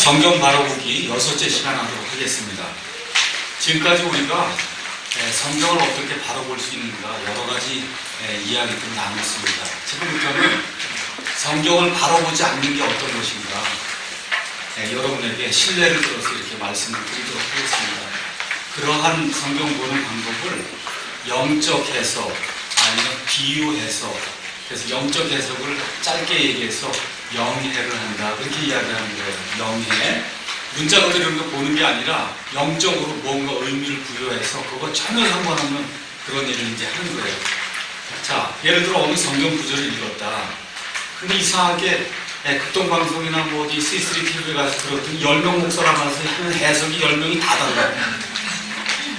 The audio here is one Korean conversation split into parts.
성경 바라보기 6째 시간 하도록 하겠습니다. 지금까지 우리가 성경을 어떻게 바라볼 수 있는가 여러 가지 이야기들을 나눴습니다. 지금부터는 성경을 바라보지 않는 게 어떤 것인가 여러분에게 신뢰를 들어서 이렇게 말씀을 드리도록 하겠습니다. 그러한 성경 보는 방법을 영적 해석 아니면 비유 해석, 그래서 영적 해석을 짧게 얘기해서 영해를 한다, 그렇게 이야기하는 거예요. 영해, 문자 그대로 이런 거 보는 게 아니라 영적으로 뭔가 의미를 부여해서 그거 전혀 상관없는 그런 일을 이제 하는 거예요. 자, 예를 들어 어느 성경 구절을 읽었다. 근데 이상하게 극동방송이나 뭐 어디 C3 TV에 가서 들었더니 10명 목사가 나와서 하는 해석이 10명이 다 달라요.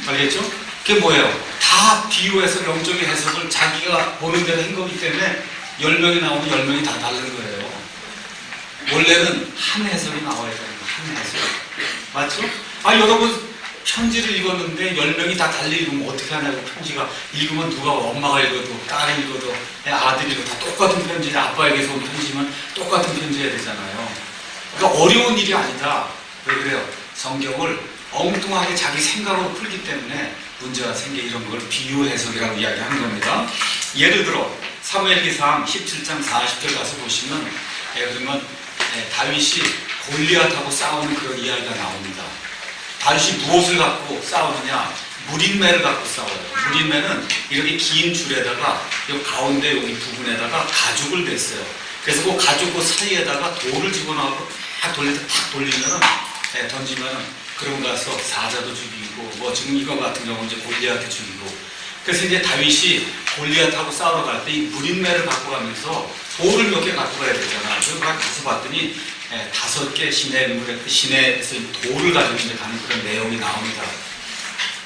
알겠죠? 그게 뭐예요? 다 비유해서 영적인 해석을 자기가 보는 대로 한 거기 때문에 10명이 나오면 10명이 다 다른 거예요. 원래는 한 해석이 나와야 되는 거예요. 한 해석. 맞죠? 여러분 편지를 읽었는데 10명이 다 달리 읽으면 어떻게 하냐고. 편지가 읽으면 누가 엄마가 읽어도 딸이 읽어도 아들이 읽어도 다 똑같은 편지, 아빠에게서 온 편지면 똑같은 편지 해야 되잖아요. 그러니까 어려운 일이 아니다. 왜 그래요? 성경을 엉뚱하게 자기 생각으로 풀기 때문에 문제가 생겨 이런 걸 비유 해석이라고 이야기하는 겁니다. 예를 들어 사무엘기상 17장 40절 가서 보시면 그러면 다윗이 골리앗하고 싸우는 그런 이야기가 나옵니다. 다윗이 무엇을 갖고 싸우느냐? 무린매를 갖고 싸워요. 무린매는 이렇게 긴 줄에다가 이 가운데 여기 부분에다가 가죽을 댔어요. 그래서 그 가죽 그 사이에다가 돌을 집어넣고 탁 돌리면은 던지면은 그러고 가서 사자도 죽이고 뭐 지금 이거 같은 경우는 이제 골리앗도 죽이고. 그래서 이제 다윗이 골리앗하고 싸우러 갈 때 이 무린매를 갖고 가면서 돌을 몇 개 갖고 가야 되잖아. 그래서 가서 봤더니 5개 시내에서 돌을 가지고 이제 가는 그런 내용이 나옵니다.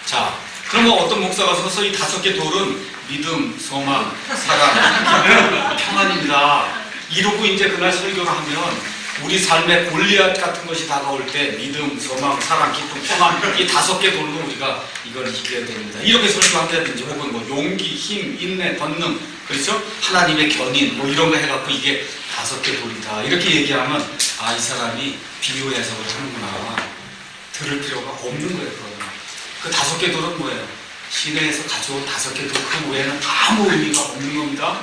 자, 그러면 어떤 목사가 서서 이 5개 돌은 믿음, 소망, 사랑, 평안입니다. 이러고 이제 그날 설교를 하면 우리 삶에 골리앗 같은 것이 다가올 때 믿음, 소망, 사랑, 기쁨, 평안 이 5개 돌로 우리가 이걸 이겨야 됩니다. 이렇게 설교한다든지 혹은 뭐 용기, 힘, 인내, 권능, 그렇죠? 하나님의 견인 뭐 이런 거 해갖고 이게 5개 돌이다 이렇게 얘기하면 이 사람이 비유 해석을 하는구나. 들을 필요가 없는 거예요. 그 5개 돌은 뭐예요? 시내에서 가져온 5개 돌 그 외에는 아무 의미가 없는 겁니다.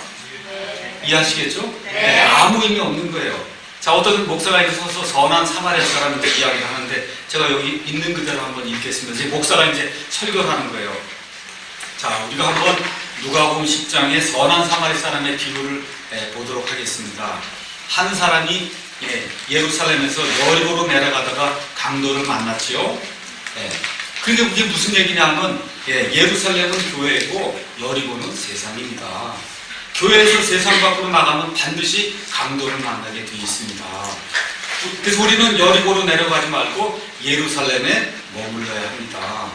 이해하시겠죠? 네, 아무 의미 없는 거예요. 자, 어떤 목사가 이제 서서 선한 사마리아 사람한테 이야기를 하는데 제가 여기 있는 그대로 한번 읽겠습니다. 이제 목사가 이제 설교를 하는 거예요. 자, 우리가 한번 누가복음 10장의 선한 사마리아 사람의 비유를 보도록 하겠습니다. 한 사람이 예루살렘에서 여리고로 내려가다가 강도를 만났지요. 그런데 그게 무슨 얘기냐면 예루살렘은 교회이고 여리고는 세상입니다. 교회에서 세상 밖으로 나가면 반드시 강도를 만나게 되어 있습니다. 그래서 우리는 여리고로 내려가지 말고 예루살렘에 머물러야 합니다.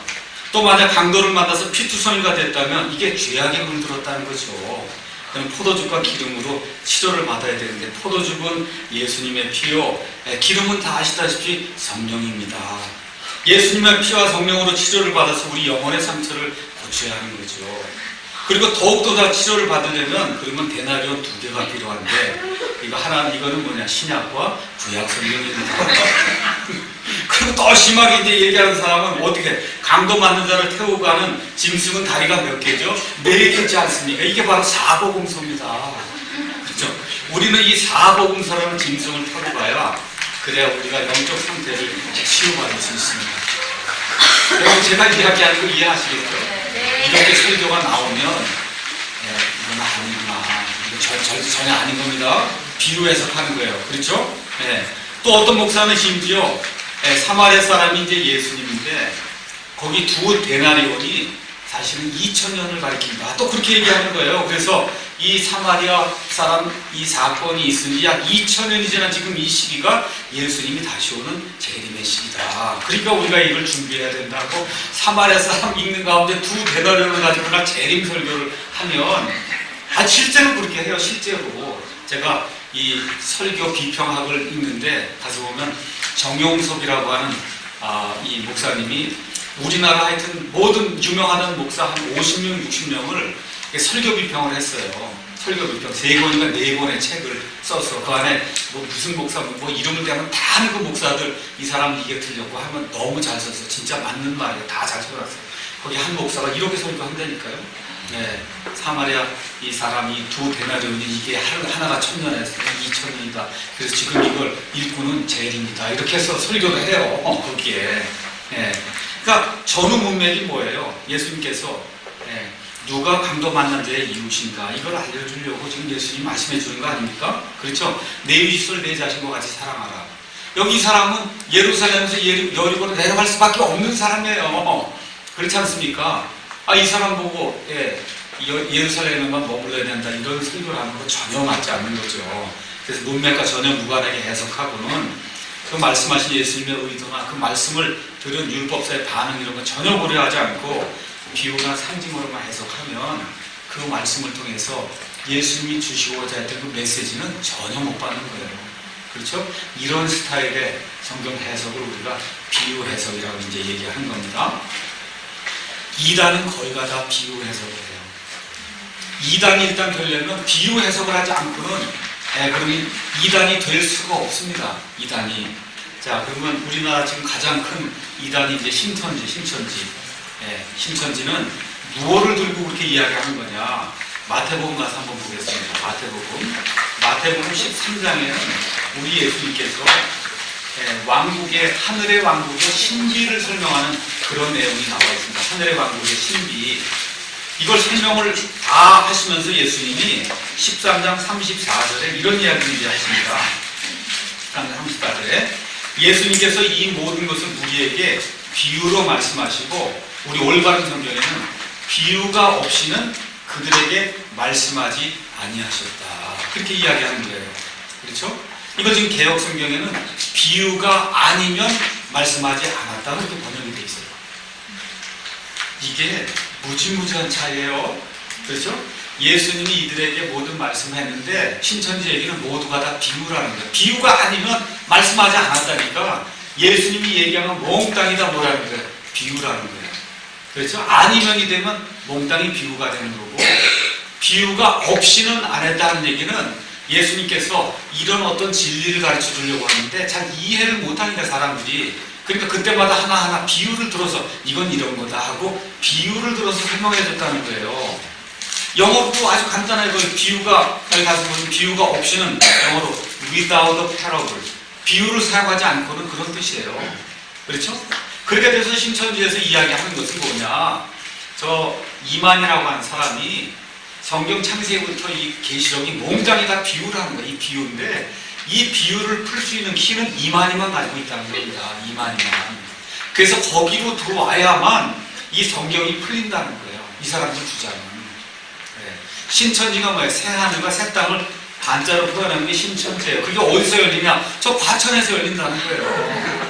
또 만약 강도를 만나서 피투성이가 됐다면 이게 죄악에 물들었다는 거죠. 그럼 포도즙과 기름으로 치료를 받아야 되는데 포도즙은 예수님의 피요, 기름은 다 아시다시피 성령입니다. 예수님의 피와 성령으로 치료를 받아서 우리 영혼의 상처를 고쳐야 하는 거죠. 그리고 더욱더 다 치료를 받으려면 그러면 데나리온 2개가 필요한데 이거는 뭐냐? 신약과 구약 성경입니다. 그리고 더 심하게 이제 얘기하는 사람은 어떻게 강도 맞는 자를 태우고 가는 짐승은 다리가 몇 개죠? 4개지 않습니까? 이게 바로 사복음서입니다. 그렇죠? 우리는 이 사복음서라는 짐승을 타고 가야 그래야 우리가 영적 상태를 치유받을 수 있습니다. 여러분 제가 이야기하는 거 이해하시겠죠? 이렇게 설교가 나오면 이건 아니구나. 이거 전혀 아닌 겁니다. 비유 해석하는 거예요. 그렇죠? 또 어떤 목사는 심지어 사마리아 사람이 이제 예수님인데 거기 2 데나리온이 사실은 2000년을 가리킵니다. 또 그렇게 얘기하는 거예요. 그래서 이 사마리아 사람 이 사건이 있으니 약 2000년이 지난 지금 이 시기가 예수님이 다시 오는 재림의 시기다. 그러니까 우리가 이걸 준비해야 된다고 사마리아 사람 읽는 가운데 2 데나리온을 가지고 재림 설교를 하면 실제로 그렇게 해요. 실제로 제가 이 설교 비평학을 읽는데 가서 보면 정용섭이라고 하는 이 목사님이 우리나라 하여튼 모든 유명하던 목사 한 50명, 60명을 설교 비평을 했어요. 설교 비평 3권인가 4권의 책을 써서 그 안에 뭐 무슨 목사 뭐 이름을 대면 다 아는 그 목사들 이 사람 이게 틀렸고 하면 너무 잘 써서 진짜 맞는 말이에요. 다 잘 써놨어요. 거기 한 목사가 이렇게 설교한다니까요. 네, 사마리아 이 사람이 2데나리온이 이게 하나가 1000년에서 2000년이다. 그래서 지금 이걸 일꾼은 제일입니다. 이렇게 해서 설교를 해요. 거기에. 네. 그러니까 전후 문맥이 뭐예요? 예수님께서 누가 강도 만난 자의 이웃인가 이걸 알려주려고 지금 예수님이 말씀해 주는 거 아닙니까? 그렇죠? 내 이웃을 내 자신과 같이 사랑하라. 여기 이 사람은 예루살렘에서 여리고로 내려갈 수밖에 없는 사람이에요. 그렇지 않습니까? 이 사람 보고 예루살렘에만 머물러야 된다 이런 설교를 하는 거 전혀 맞지 않는 거죠. 그래서 문맥과 전혀 무관하게 해석하고는 그 말씀하신 예수님의 의도나 그 말씀을 들은 율법사의 반응 이런 거 전혀 고려하지 않고 비유나 상징으로만 해석하면 그 말씀을 통해서 예수님이 주시고자 했던 그 메시지는 전혀 못 받는 거예요. 그렇죠? 이런 스타일의 성경 해석을 우리가 비유 해석이라고 이제 얘기하는 겁니다. 이단은 거의 다 비유 해석을 해요. 이단이 일단 되려면 비유 해석을 하지 않고는 그러면 이단이 될 수가 없습니다. 이단이. 자, 그러면 우리나라 지금 가장 큰 이단이 이제 신천지는 무엇을 들고 그렇게 이야기하는 거냐? 마태복음 가서 한번 보겠습니다. 마태복음 13장에는 우리 예수님께서 하늘의 왕국의 신비를 설명하는 그런 내용이 나와 있습니다. 하늘의 왕국의 신비. 이걸 설명을 다 하시면서 예수님이 13장 34절에 이런 이야기를 이제 하십니다. 13장 34절에 예수님께서 이 모든 것을 우리에게 비유로 말씀하시고 우리 올바른 성경에는 비유가 없이는 그들에게 말씀하지 아니하셨다. 그렇게 이야기하는 거예요. 그렇죠? 이거 지금 개혁 성경에는 비유가 아니면 말씀하지 않았다. 그렇게 번역이 되어 있어요. 이게 무지무지한 차이예요. 그렇죠? 예수님이 이들에게 모든 말씀을 했는데 신천지 얘기는 모두가 다 비유라는 거예요. 비유가 아니면 말씀하지 않았다니까 예수님이 얘기하면 몽땅이다 뭐라는 거예요? 비유라는 거예요. 그렇죠? 아니면이 되면 몽땅이 비유가 되는 거고 비유가 없이는 안 했다는 얘기는 예수님께서 이런 어떤 진리를 가르쳐 주려고 하는데 잘 이해를 못하니까 사람들이 그러니까 그때마다 하나하나 비유를 들어서 이건 이런 거다 하고 비유를 들어서 설명해 줬다는 거예요. 영어로도 아주 간단하게 비유가 없이는 영어로 without a parable 비유를 사용하지 않고는 그런 뜻이에요. 그렇죠? 그렇게 돼서 신천지에서 이야기하는 것은 뭐냐? 저 이만이라고 하는 사람이 성경 창세기부터 이 계시록이 몽땅이 다 비유라는 거예요. 이 비유인데 이 비유를 풀 수 있는 키는 이만이만 가지고 있다는 겁니다. 이만이만. 그래서 거기로 들어와야만 이 성경이 풀린다는 거예요. 이 사람들 주장은. 네. 신천지가 뭐예요? 새 하늘과 새 땅을 반자로 표현하는 게 신천지예요. 그게 어디서 열리냐? 저 과천에서 열린다는 거예요.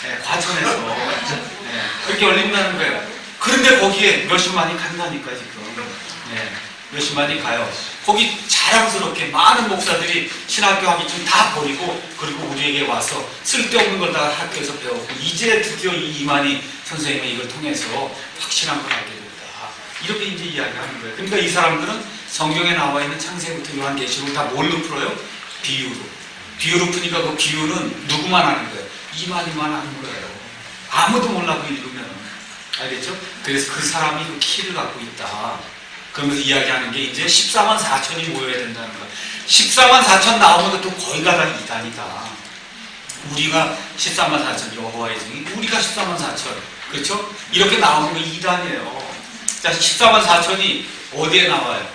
네, 과천에서. 네, 그렇게 열린다는 거예요. 그런데 거기에 몇십만이 간다니까 지금. 네, 몇십만이 가요. 거기 자랑스럽게 많은 목사들이 신학교 하기 좀 다 버리고 그리고 우리에게 와서 쓸데없는 걸 다 학교에서 배웠고 이제 드디어 이 이만희 선생님이 이걸 통해서 확실한 걸 알게 됐다. 이렇게 이제 이야기하는 거예요. 그러니까 이 사람들은 성경에 나와 있는 창세기부터 요한계시록 다 뭘로 풀어요? 비유로. 비유로 푸니까 그 비유는 누구만 아는 거예요? 이만희만 아는 거예요. 아무도 몰라 그 읽으면. 알겠죠? 그래서 그 사람이 그 키를 갖고 있다. 그러면서 이야기하는 게 이제 14만 4천이 모여야 된다는 거예요. 14만 4천 나오면 또 거의 다 이단이다. 우리가 14만 4천 여호와의 증인, 우리가 14만 4천. 그렇죠? 이렇게 나오는 거 이단이에요. 자, 14만 4천이 어디에 나와요?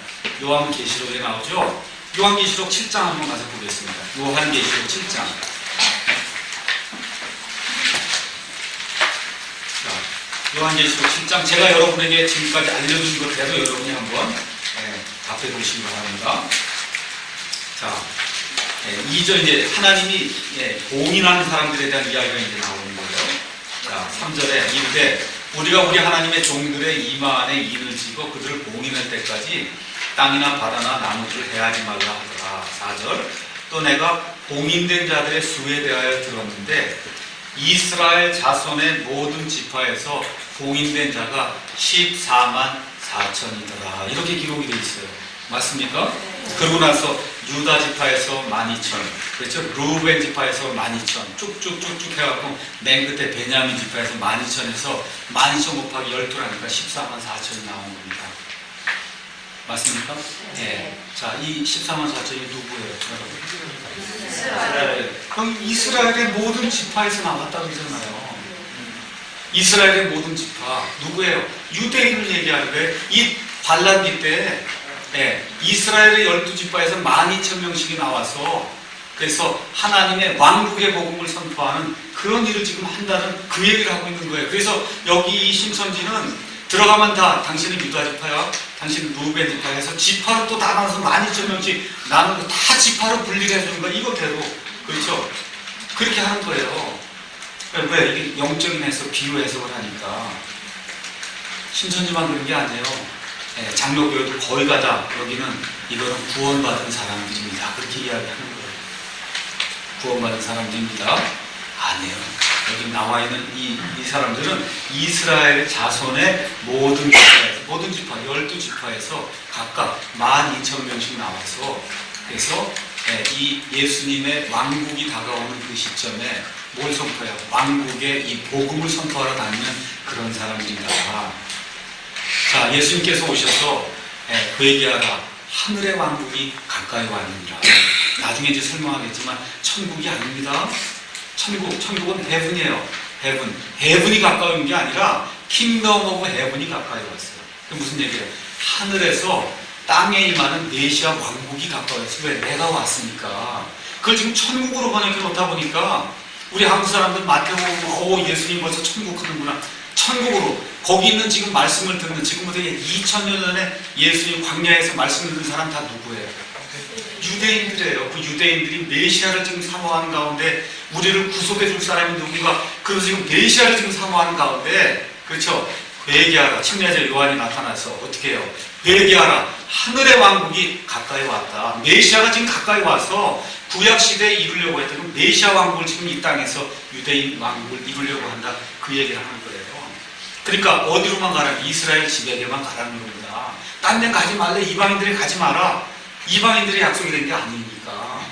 요한계시록에 나오죠? 요한계시록 7장 한번 가서 보겠습니다. 요한계시록 7장. 요한계시록 7장 제가 여러분에게 지금까지 알려준 것대로 여러분이 한번 답해 보시기 바랍니다. 자, 2절 이제 하나님이 봉인하는 사람들에 대한 이야기가 이제 나오는 거예요. 자, 3절에 이르되 우리가 우리 하나님의 종들의 이마 안에 인을 지고 그들을 봉인할 때까지 땅이나 바다나 나무를 해하지 말라 하더라. 4절 또 내가 봉인된 자들의 수에 대하여 들었는데 이스라엘 자손의 모든 지파에서 봉인된 자가 14만 4천이더라. 이렇게 기록이 되어 있어요. 맞습니까? 그러고 나서 유다 지파에서 12,000, 그렇죠? 루벤 지파에서 12,000, 쭉쭉쭉쭉 해갖고 맨 끝에 베냐민 지파에서 12,000에서 12,000 곱하기 12라니까 144,000이 나온 겁니다. 맞습니까? 네. 자, 이 144,000이 누구예요? 이스라엘. 그럼 이스라엘의 모든 지파에서 나왔다고 그러잖아요. 이스라엘의 모든 지파 누구예요? 유대인을 얘기하는데 이 반란기 때 이스라엘의 12지파에서 12,000명씩이 나와서 그래서 하나님의 왕국의 복음을 선포하는 그런 일을 지금 한다는 그 얘기를 하고 있는 거예요. 그래서 여기 이 신천지는 들어가면 다 당신은 유다지파야, 당신은 루벤지파야 해서 지파로 또 다 나눠서 12,000명씩 나누고 다 지파로 분리를 해주는 거야. 이거대로. 그렇죠? 그렇게 하는 거예요. 왜? 이게 영적인 해석, 비유 해석을 하니까. 신천지만 그런 게 아니에요. 장로교회도 거의 가다 여기는 이거는 구원받은 사람들입니다. 그렇게 이야기하는 거예요. 구원받은 사람들입니다. 아니에요. 여기 나와 있는 이 사람들은 이스라엘 자손의 모든 지파, 12지파에서 각각 12,000명씩 나와서 그래서 이 예수님의 왕국이 다가오는 그 시점에 뭘 선포해요? 왕국의 이 복음을 선포하러 다니는 그런 사람들이다. 자, 예수님께서 오셔서 그 얘기하다 하늘의 왕국이 가까이 왔느니라. 나중에 이제 설명하겠지만 천국이 아닙니다. 천국은 헤븐이에요. 헤븐이 가까이 온 게 아니라 킹덤 오브 헤븐이 가까이 왔어요. 그게 무슨 얘기예요? 하늘에서 땅에 임하는 메시아 왕국이 가까이 왔어요. 왜? 내가 왔으니까. 그걸 지금 천국으로 번역해 놓다 보니까 우리 한국 사람들 마태복음 예수님 벌써 천국 하는구나. 천국으로 거기 있는 지금 말씀을 듣는 지금부터 2000년 전에 예수님 광야에서 말씀을 듣는 사람 다 누구예요? 유대인들이에요. 그 유대인들이 메시아를 지금 사모하는 가운데 우리를 구속해 줄 사람이 누군가 그래서 지금 메시아를 지금 사모하는 가운데 그렇죠? 회개하라. 침례자 요한이 나타나서 어떻게 해요? 회개하라. 하늘의 왕국이 가까이 왔다. 메시아가 지금 가까이 와서 구약시대에 이루려고 했던 그 메시아 왕국을 지금 이 땅에서 유대인 왕국을 이루려고 한다. 그 얘기를 하는 거예요. 그러니까 어디로만 가라면 이스라엘 지역에만 가라는 겁니다. 딴 데 가지 말래. 이방인들이 가지 마라. 이방인들이 약속이 된 게 아니니까.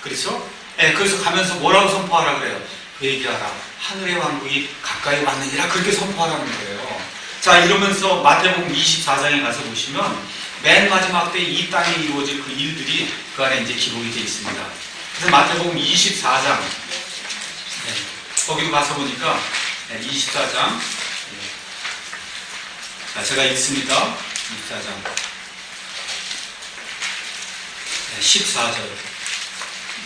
그렇죠? 그래서 가면서 뭐라고 선포하라 그래요? 회개하라. 하늘의 왕국이 가까이 왔느니라. 그렇게 선포하라는 거예요. 자, 이러면서 마태복음 24장에 가서 보시면 맨 마지막 때 이 땅에 이루어질 그 일들이 그 안에 이제 기록이 되어 있습니다. 그래서 마태복음 24장 거기도 가서 보니까 24장 자, 제가 읽습니다. 24장 14절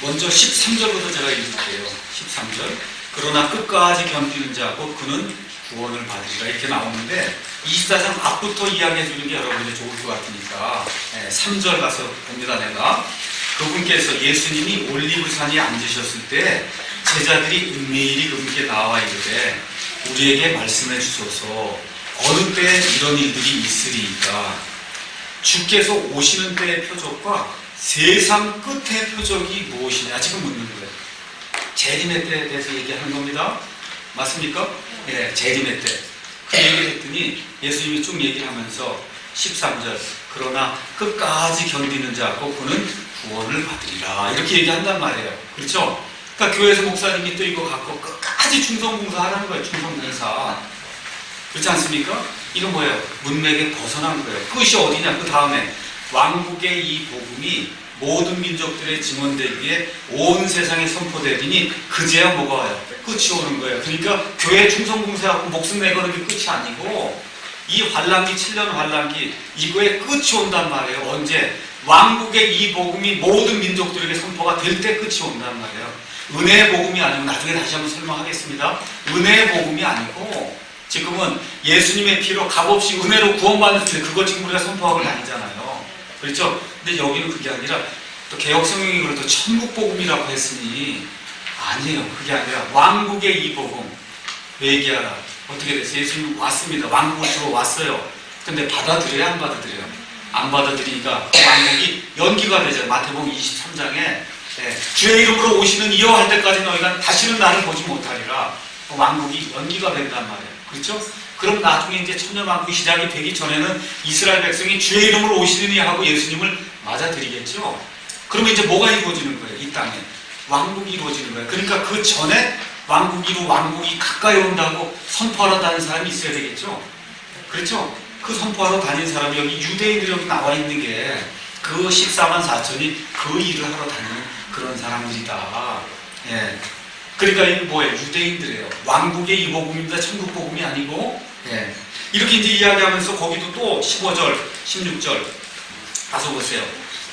먼저 13절부터 제가 읽을게요. 13절 그러나 끝까지 견디는 자 곧 그는 구원을 받으리라 이렇게 나오는데 24장 앞부터 이야기해 주는 게 여러분이 좋을 것 같으니까 3절 가서 봅니다. 내가 그분께서 예수님이 올리브산에 앉으셨을 때 제자들이 은밀히 그분께 나와 이르되 우리에게 말씀해 주소서 어느 때에 이런 일들이 있으리이까 주께서 오시는 때의 표적과 세상 끝의 표적이 무엇이냐 지금 묻는 거예요. 재림의 때에 대해서 얘기하는 겁니다. 맞습니까? 재림의 때. 그 얘기를 했더니 예수님이 쭉 얘기를 하면서 13절 그러나 끝까지 견디는 자 곧 그는 구원을 받으리라 이렇게 얘기한단 말이에요. 그렇죠? 그러니까 교회에서 목사님이 또 이거 갖고 끝까지 충성봉사 하라는 거예요. 충성봉사. 그렇지 않습니까? 이건 뭐예요? 문맥에 벗어난 거예요. 끝이 어디냐? 그 다음에 왕국의 이 복음이 모든 민족들의 증언되기에 온 세상에 선포되리니 그제야 뭐가 와요? 끝이 오는 거예요. 그러니까 교회 충성봉사하고 목숨 내거는 게 끝이 아니고 이 환란기 7년 환란기 이거에 끝이 온단 말이에요. 언제? 왕국의 이 복음이 모든 민족들에게 선포가 될 때 끝이 온단 말이에요. 은혜의 복음이 아니고 나중에 다시 한번 설명하겠습니다. 은혜의 복음이 아니고 지금은 예수님의 피로 값없이 은혜로 구원받는 데 그걸 지금 우리가 선포하고 다니잖아요. 그렇죠? 근데 여기는 그게 아니라 또 개혁성경이 그래도 천국복음이라고 했으니 아니에요. 그게 아니라 왕국의 이 복음 회개하라. 어떻게 됐어요? 예수님 왔습니다. 왕국을 주러 왔어요. 근데 받아들여야 안 받아들여요? 안 받아들이니까 왕국이 연기가 되죠. 마태복음 23장에 주의 이름으로 오시는 이여 할 때까지 너희가 다시는 나를 보지 못하리라. 왕국이 연기가 된단 말이에요. 그렇죠? 그럼 나중에 이제 천년왕국이 시작이 되기 전에는 이스라엘 백성이 주의 이름으로 오시느니 하고 예수님을 맞아들이겠죠. 그러면 이제 뭐가 이루어지는 거예요? 이 땅에 왕국이 이루어지는 거예요. 그러니까 그 전에 왕국이 가까이 온다고 선포하러 다니는 사람이 있어야 되겠죠. 그렇죠? 그 선포하러 다니는 사람이 여기 유대인들이 여기 나와 있는 게 그 14만 4천이 그 일을 하러 다니는 그런 사람들이다. 예. 그러니까 이게 뭐예요? 유대인들이에요. 왕국의 이 복음입니다. 천국 복음이 아니고. 예. 이렇게 이제 이야기하면서 거기도 또 15절, 16절 가서 보세요.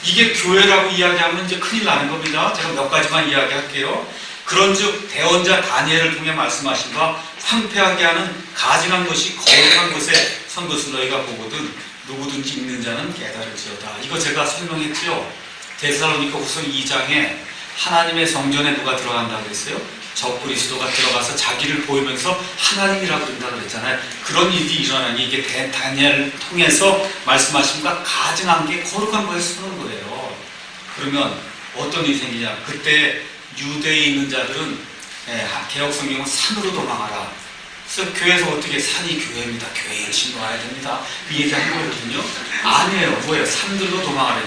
이게 교회라고 이야기하면 이제 큰일 나는 겁니다. 제가 몇 가지만 이야기할게요. 그런즉 대언자 다니엘을 통해 말씀하신 바 황폐하게 하는 가증한 것이 거룩한 곳에 선 것을 너희가 보거든 누구든지 읽는 자는 깨달을지어다. 이거 제가 설명했죠. 데살로니가 후서 2장에 하나님의 성전에 누가 들어간다고 그랬어요? 적그리스도가 들어가서 자기를 보이면서 하나님이라고 그런다고 그랬잖아요. 그런 일이 일어나니 이게 다니엘을 통해서 말씀하신 바 가증한 게 거룩한 곳에 서는 거예요. 그러면 어떤 일이 생기냐? 그때 유대에 있는 자들은 개혁 성경은 산으로 도망하라. 그래서 교회에서 어떻게 산이 교회입니다. 교회 열심히 와야 됩니다. 그 얘기하는 거거든요. 아니에요. 뭐예요? 산들로 도망하래.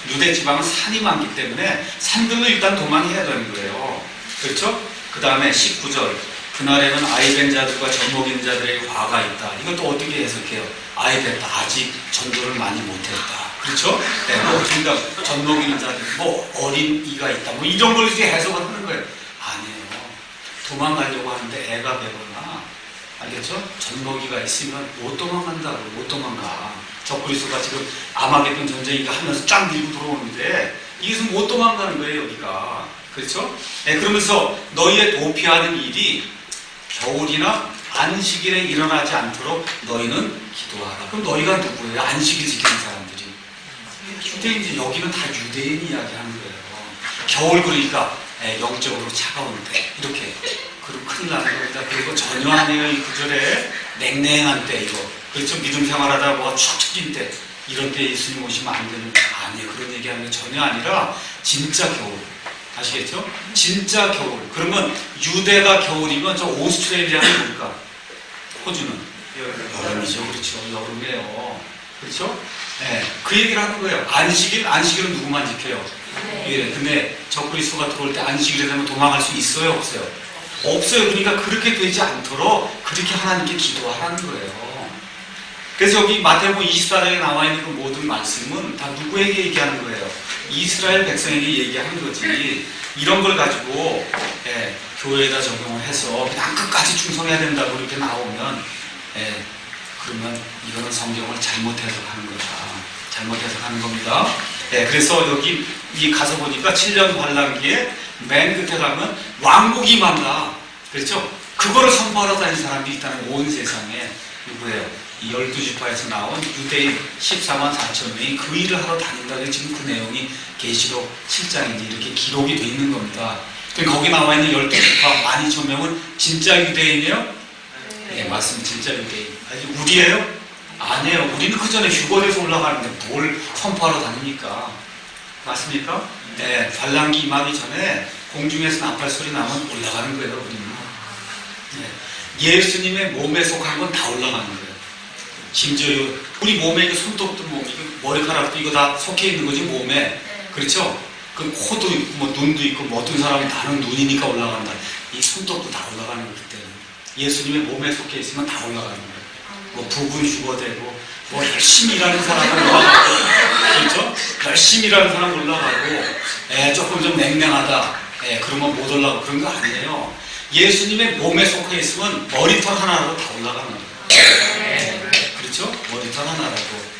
유대 지방은 산이 많기 때문에 산들로 일단 도망해야 되는 거예요. 그렇죠? 그 다음에 19절. 그날에는 아이벤 자들과 젖먹인 자들에게 화가 있다. 이것도 어떻게 해석해요? 아이벤 아직 전도를 많이 못했다. 그렇죠? 네, 그러니까 젖먹이는 자들, 어린 이가 있다. 이런 걸 이제 해석을 하는 거예요. 아니에요. 도망가려고 하는데 애가 배거나, 알겠죠? 젖먹이가 있으면 못 도망간다고, 못 도망가. 적그리스도가 지금 아마겟돈 전쟁이가 하면서 쫙 밀고 들어오는데, 이것은 못 도망가는 거예요, 여기가. 그렇죠? 네, 그러면서 너희의 도피하는 일이 겨울이나 안식일에 일어나지 않도록 너희는 기도하라. 그럼 너희가 누구예요? 안식일 지키는 사람들이. 유대인이지. 여기는 다 유대인 이야기하는 거예요. 겨울 그러니까 영적으로 차가운 때 이렇게. 그럼 큰일 나는 겁니다. 그리고 전혀 아니에요. 이 구절에 냉랭한 때 이거. 그렇죠? 믿음 생활하다 뭐가 축 처진 때 이런 때 예수님 오시면 안 되는 거 아니에요. 그런 얘기하는 게 전혀 아니라 진짜 겨울. 아시겠죠? 진짜 겨울. 그러면 유대가 겨울이면 저 오스트레일리아는 뭘까? 호주는 여름이죠. 그렇죠. 여름이에요. 그렇죠? 네. 그 얘기를 하는 거예요. 안식일은 누구만 지켜요? 네. 근데 적그리스도가 들어올 때 안식일에 되면 도망갈 수 있어요? 없어요? 없어요. 그러니까 그렇게 되지 않도록 그렇게 하나님께 기도하라는 거예요. 그래서 여기 마태복음 24장에 나와 있는 그 모든 말씀은 다 누구에게 얘기하는 거예요? 이스라엘 백성에게 얘기하는 거지. 이런 걸 가지고 교회에다 적용을 해서 그냥 끝까지 충성해야 된다고 이렇게 나오면 그러면 이거는 성경을 잘못 해석하는 거다. 잘못 해석하는 겁니다. 그래서 여기 가서 보니까 7년 환란기에 맨 끝에 가면 왕국이 만다. 그렇죠? 그거를 선포하러 다니는 사람이 있다는 온 세상에 누구예요? 이 12지파에서 나온 유대인 14만 4천 명이 그 일을 하러 다닌다는 지금 그 내용이 계시록 7장인지 이렇게 기록이 돼 있는 겁니다. 거기 나와 있는 12지파 12,000명은 진짜 유대인이에요? 네, 맞습니다. 진짜 유대인. 아니, 우리예요? 아니에요. 우리는 그 전에 휴거돼서 올라가는데 뭘 선포하러 다닙니까? 맞습니까? 네, 환란기 임하기 전에 공중에서 나팔 소리 나면 올라가는 거예요. 우리는. 네, 예수님의 몸에 속한 건 다 올라가는 거예요. 심지어 우리 몸에 손톱도 머리카락도 이거 다 속해 있는 거지 몸에. 그렇죠? 그 코도 있고 눈도 있고 어떤 사람은 나는 눈이니까 올라간다. 이 손톱도 다 올라가는 거기 때문에 예수님의 몸에 속해 있으면 다 올라가는 거예요. 부분 휴거되고 열심히 일하는 사람은 올라가고, 그렇죠? 열심히 일하는 사람 올라가고 조금 좀 냉랭하다. 그러면 못 올라가고 그런 거 아니에요. 예수님의 몸에 속해 있으면 머리털 하나로 다 올라가는 거예요. 그렇죠? 머리털 하나라고.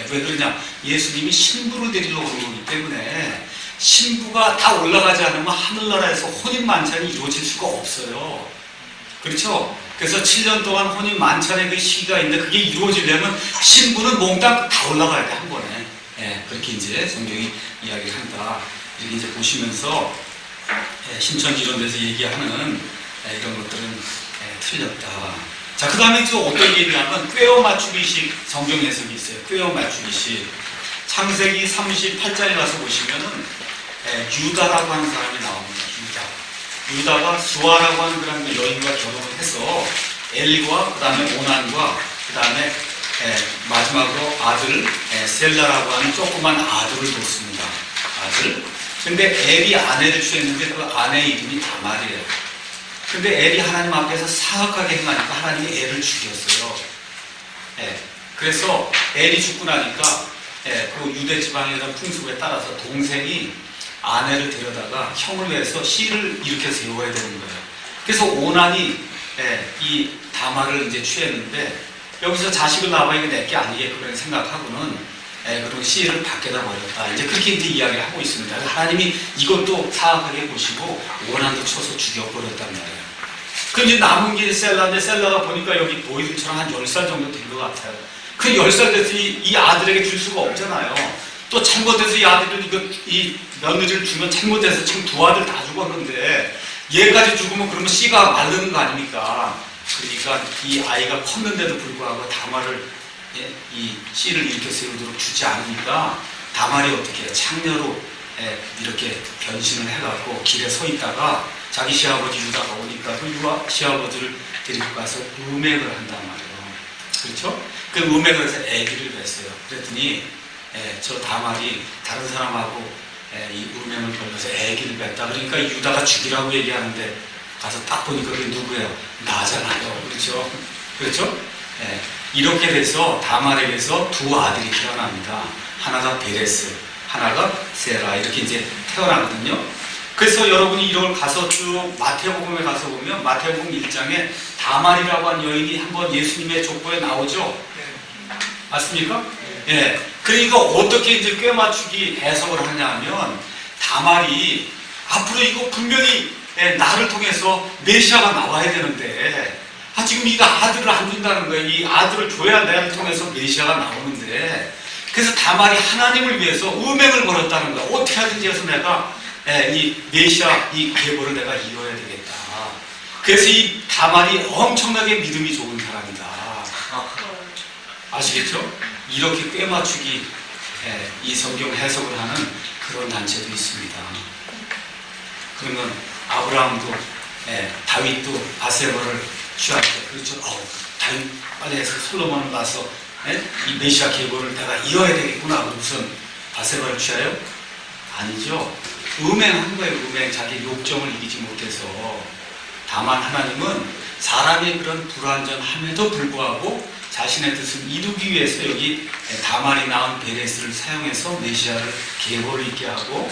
왜 그러냐? 예수님이 신부를 데리러 오는 거기 때문에 신부가 다 올라가지 않으면 하늘나라에서 혼인 만찬이 이루어질 수가 없어요. 그렇죠? 그래서 7년 동안 혼인 만찬의 그 시기가 있는데 그게 이루어지려면 신부는 몽땅 다 올라가야 돼, 한 번에. 그렇게 이제 성경이 이야기를 한다. 이렇게 이제 보시면서 신천지 이런 데서 얘기하는 이런 것들은 틀렸다. 자, 그 다음에 또 어떤 게 있냐면 꿰어 맞추기식 성경 해석이 있어요. 꿰어 맞추기식. 창세기 38장에 가서 보시면은 유다라고 하는 사람이 나옵니다. 유다가 수아라고 하는 그런 여인과 결혼을 해서 엘리와 그 다음에 오난과 그 다음에 마지막으로 아들 셀라라고 하는 조그만 아들을 뒀습니다. 아들. 근데 엘이 아내를 취했는데 그 아내 이름이 다말이에요. 근데 엘이 하나님 앞에서 사악하게 행하니까 하나님이 엘을 죽였어요. 그래서 엘이 죽고 나니까 그 유대 지방에 대한 풍습에 따라서 동생이 아내를 데려다가 형을 위해서 씨를 일으켜 세워야 되는 거예요. 그래서 오난이 이 다말을 이제 취했는데 여기서 자식을 낳아 이게 내게 아니겠구나 생각하고는 그리고 씨를 밖에다 버렸다. 이제 그렇게 이제 이야기를 하고 있습니다. 하나님이 이것도 사악하게 보시고 오난도 쳐서 죽여버렸단 말이에요. 그 이제 남은 게 셀라인데 셀라가 보니까 여기 보이들처럼 한 10살 정도 된 것 같아요. 그 10살 돼서 이 아들에게 줄 수가 없잖아요. 또 잘못해서 이 아들을 이 며느리를 주면 잘못해서 지금 두 아들 다 죽었는데 얘까지 죽으면 그러면 씨가 마르는 거 아닙니까? 그러니까 이 아이가 컸는데도 불구하고 다말을 이 씨를 일으켜 세우도록 주지 않으니까 다말이 어떻게 해요? 창녀로 이렇게 변신을 해갖고 길에 서 있다가 자기 시아버지 유다가 오니까 그 시아버지를 데리고 가서 음행을 한단 말이에요. 그렇죠? 그 음행을 해서 아기를 뵀어요. 그랬더니 저 다말이 다른 사람하고 이 음행을 벌여서 아기를 뵀다. 그러니까 유다가 죽이라고 얘기하는데 가서 딱 보니까 그게 누구예요? 나잖아요. 그렇죠? 그렇죠? 이렇게 돼서 다말에게서 두 아들이 태어납니다. 하나가 베레스, 하나가 세라 이렇게 이제 태어나거든요. 그래서 여러분이 이걸 가서 쭉 마태복음에 가서 보면 마태복음 1장에 다말이라고 하는 여인이 한번 예수님의 족보에 나오죠. 맞습니까? 그러니까 어떻게 이제 꿰맞추기 해석을 하냐 하면 다말이 앞으로 이거 분명히 나를 통해서 메시아가 나와야 되는데 지금 이거 아들을 안 준다는 거예요. 이 아들을 줘야 나를 통해서 메시아가 나오는데 그래서 다말이 하나님을 위해서 음행을 벌였다는 거야. 어떻게 하든지 해서 내가 이 메시아 이 계보를 내가 이뤄야 되겠다. 그래서 이 다말이 엄청나게 믿음이 좋은 사람이다. 아시겠죠? 이렇게 꿰맞추기 이 성경 해석을 하는 그런 단체도 있습니다. 그러면 아브라함도 다윗도 바세바를 취할 때 그렇죠? 다윗 빨리 해서 솔로몬을 가서 이 메시아 계보를 내가 이어야 되겠구나. 무슨 바세바를 취하여? 아니죠. 음행한 거예요. 음행. 자기 욕정을 이기지 못해서. 다만 하나님은 사람의 그런 불완전함에도 불구하고 자신의 뜻을 이루기 위해서 여기 다말이 낳은 베레스를 사용해서 메시아를 계보를 있게 하고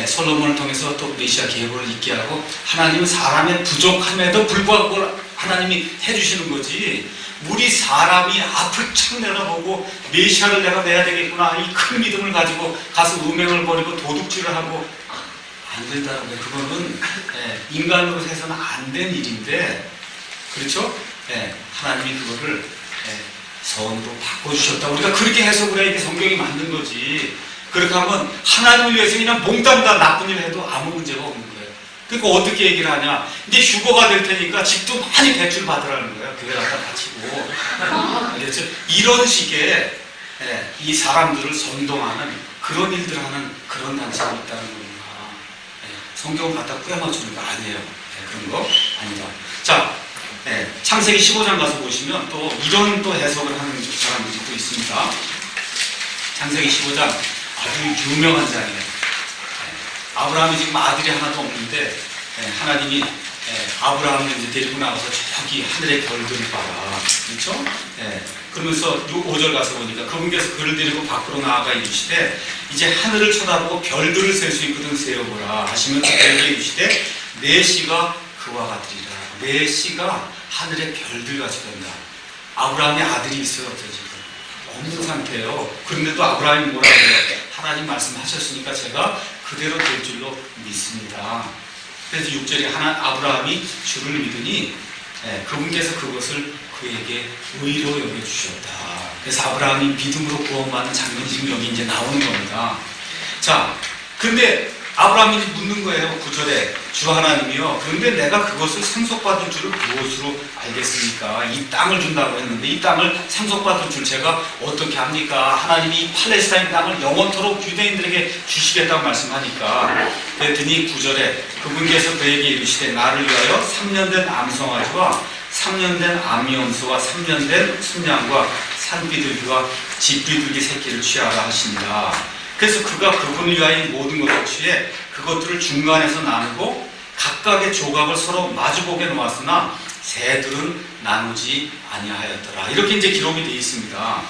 솔로몬을 통해서 또 메시아 계보를 있게 하고 하나님은 사람의 부족함에도 불구하고 하나님이 해주시는 거지. 우리 사람이 앞을 착 내다보고 메시아를 내가 내야 되겠구나 이 큰 믿음을 가지고 가서 음행을 벌이고 도둑질을 하고 안 된다는 거예요. 그거는 인간으로 해서는 안 된 일인데 그렇죠? 하나님이 그거를 선으로 바꿔주셨다. 우리가 그렇게 해석을 해야 이게 성경이 맞는 거지. 그렇게 하면 하나님을 위해서 그냥 몽땅 다 나쁜 일 해도 아무 문제가 없는 거예요. 그러니까 어떻게 얘기를 하냐. 이제 휴거가 될 테니까 집도 많이 대출 받으라는 거예요. 교회 갖다 바치고. 알겠죠? 이런 식의 이 사람들을 선동하는 그런 일들을 하는 그런 단체가 있다는 겁니다. 성경을 갖다 꿰맞추는 거 아니에요. 그런 거 아니다. 자, 창세기 15장 가서 보시면 또 이런 또 해석을 하는 사람들이 또 있습니다. 창세기 15장 아주 유명한 장이에요. 아브라함이 지금 아들이 하나도 없는데 하나님이 아브라함을 이제 데리고 나가서 저기 하늘의 별들을 봐라. 그렇죠? 그러면서 5절 가서 보니까 그분께서 그를 데리고 밖으로 나아가 이르시되 이제 하늘을 쳐다보고 별들을 셀 수 있거든 세어보라 하시면서 그에게 이르시되 내 씨가 그와 같으리라. 내 씨가 하늘의 별들같이 된다. 아브라함의 아들이 있어요. 지금 없는 상태예요. 그런데도 아브라함이 뭐라 그래요? 하나님 말씀하셨으니까 제가 그대로 될 줄로 믿습니다. 그래서 6절에 아브라함이 주를 믿으니 그분께서 그것을 그에게 의로 여겨주셨다. 그래서 아브라함이 믿음으로 구원받는 장면이 지금 여기 이제 나오는 겁니다. 자, 근데 아브라함이 묻는 거예요. 9절에 주 하나님이요. 그런데 내가 그것을 상속받을 줄을 무엇으로 알겠습니까? 이 땅을 준다고 했는데 이 땅을 상속받을 줄 제가 어떻게 합니까? 하나님이 이 팔레스타인 땅을 영원토록 유대인들에게 주시겠다고 말씀하니까 그랬더니 9절에 그분께서 그에게 이르시되 나를 위하여 3년 된 암송아지와 3년 된 암염소와 3년 된 순양과 산비둘기와 집비둘기 새끼를 취하라 하시니라. 그래서 그가 그분을 위하여 모든 것을 취해 그것들을 중간에서 나누고 각각의 조각을 서로 마주보게 놓았으나 새들은 나누지 아니하였더라. 이렇게 이제 기록이 되어 있습니다.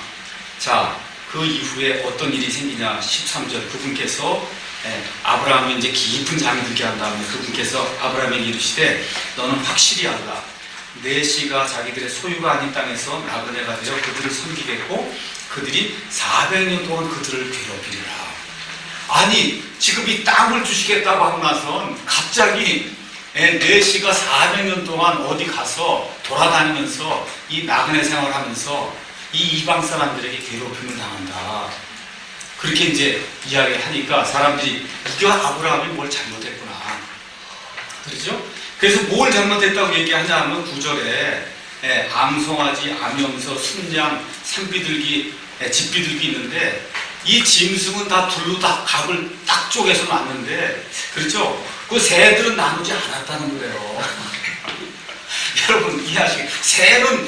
자, 그 이후에 어떤 일이 생기냐. 13절 그분께서 아브라함이 이제 깊은 잠이 들게 한 다음에 그분께서 아브라함에게 이르시되 너는 확실히 알라. 내 씨가 자기들의 소유가 아닌 땅에서 나그네가 되어 그들을 섬기겠고 그들이 400년 동안 그들을 괴롭히리라. 아니 지금 이 땅을 주시겠다고 하고 나선 갑자기 내 씨가 400년 동안 어디 가서 돌아다니면서 이 나그네 생활하면서 이 이방 사람들에게 괴롭힘을 당한다. 그렇게 이제 이야기하니까 사람들이 이거 아브라함이 뭘 잘못했구나. 그렇죠? 그래서 뭘 잘못했다고 얘기하냐 하면 9절에 암송아지, 암염소, 순양, 산비둘기, 집비둘기 있는데 이 짐승은 다 둘로 다 각을 딱 쪼개서 놨는데 그렇죠? 그 새들은 나누지 않았다는 거예요. 여러분 이해하시겠어요?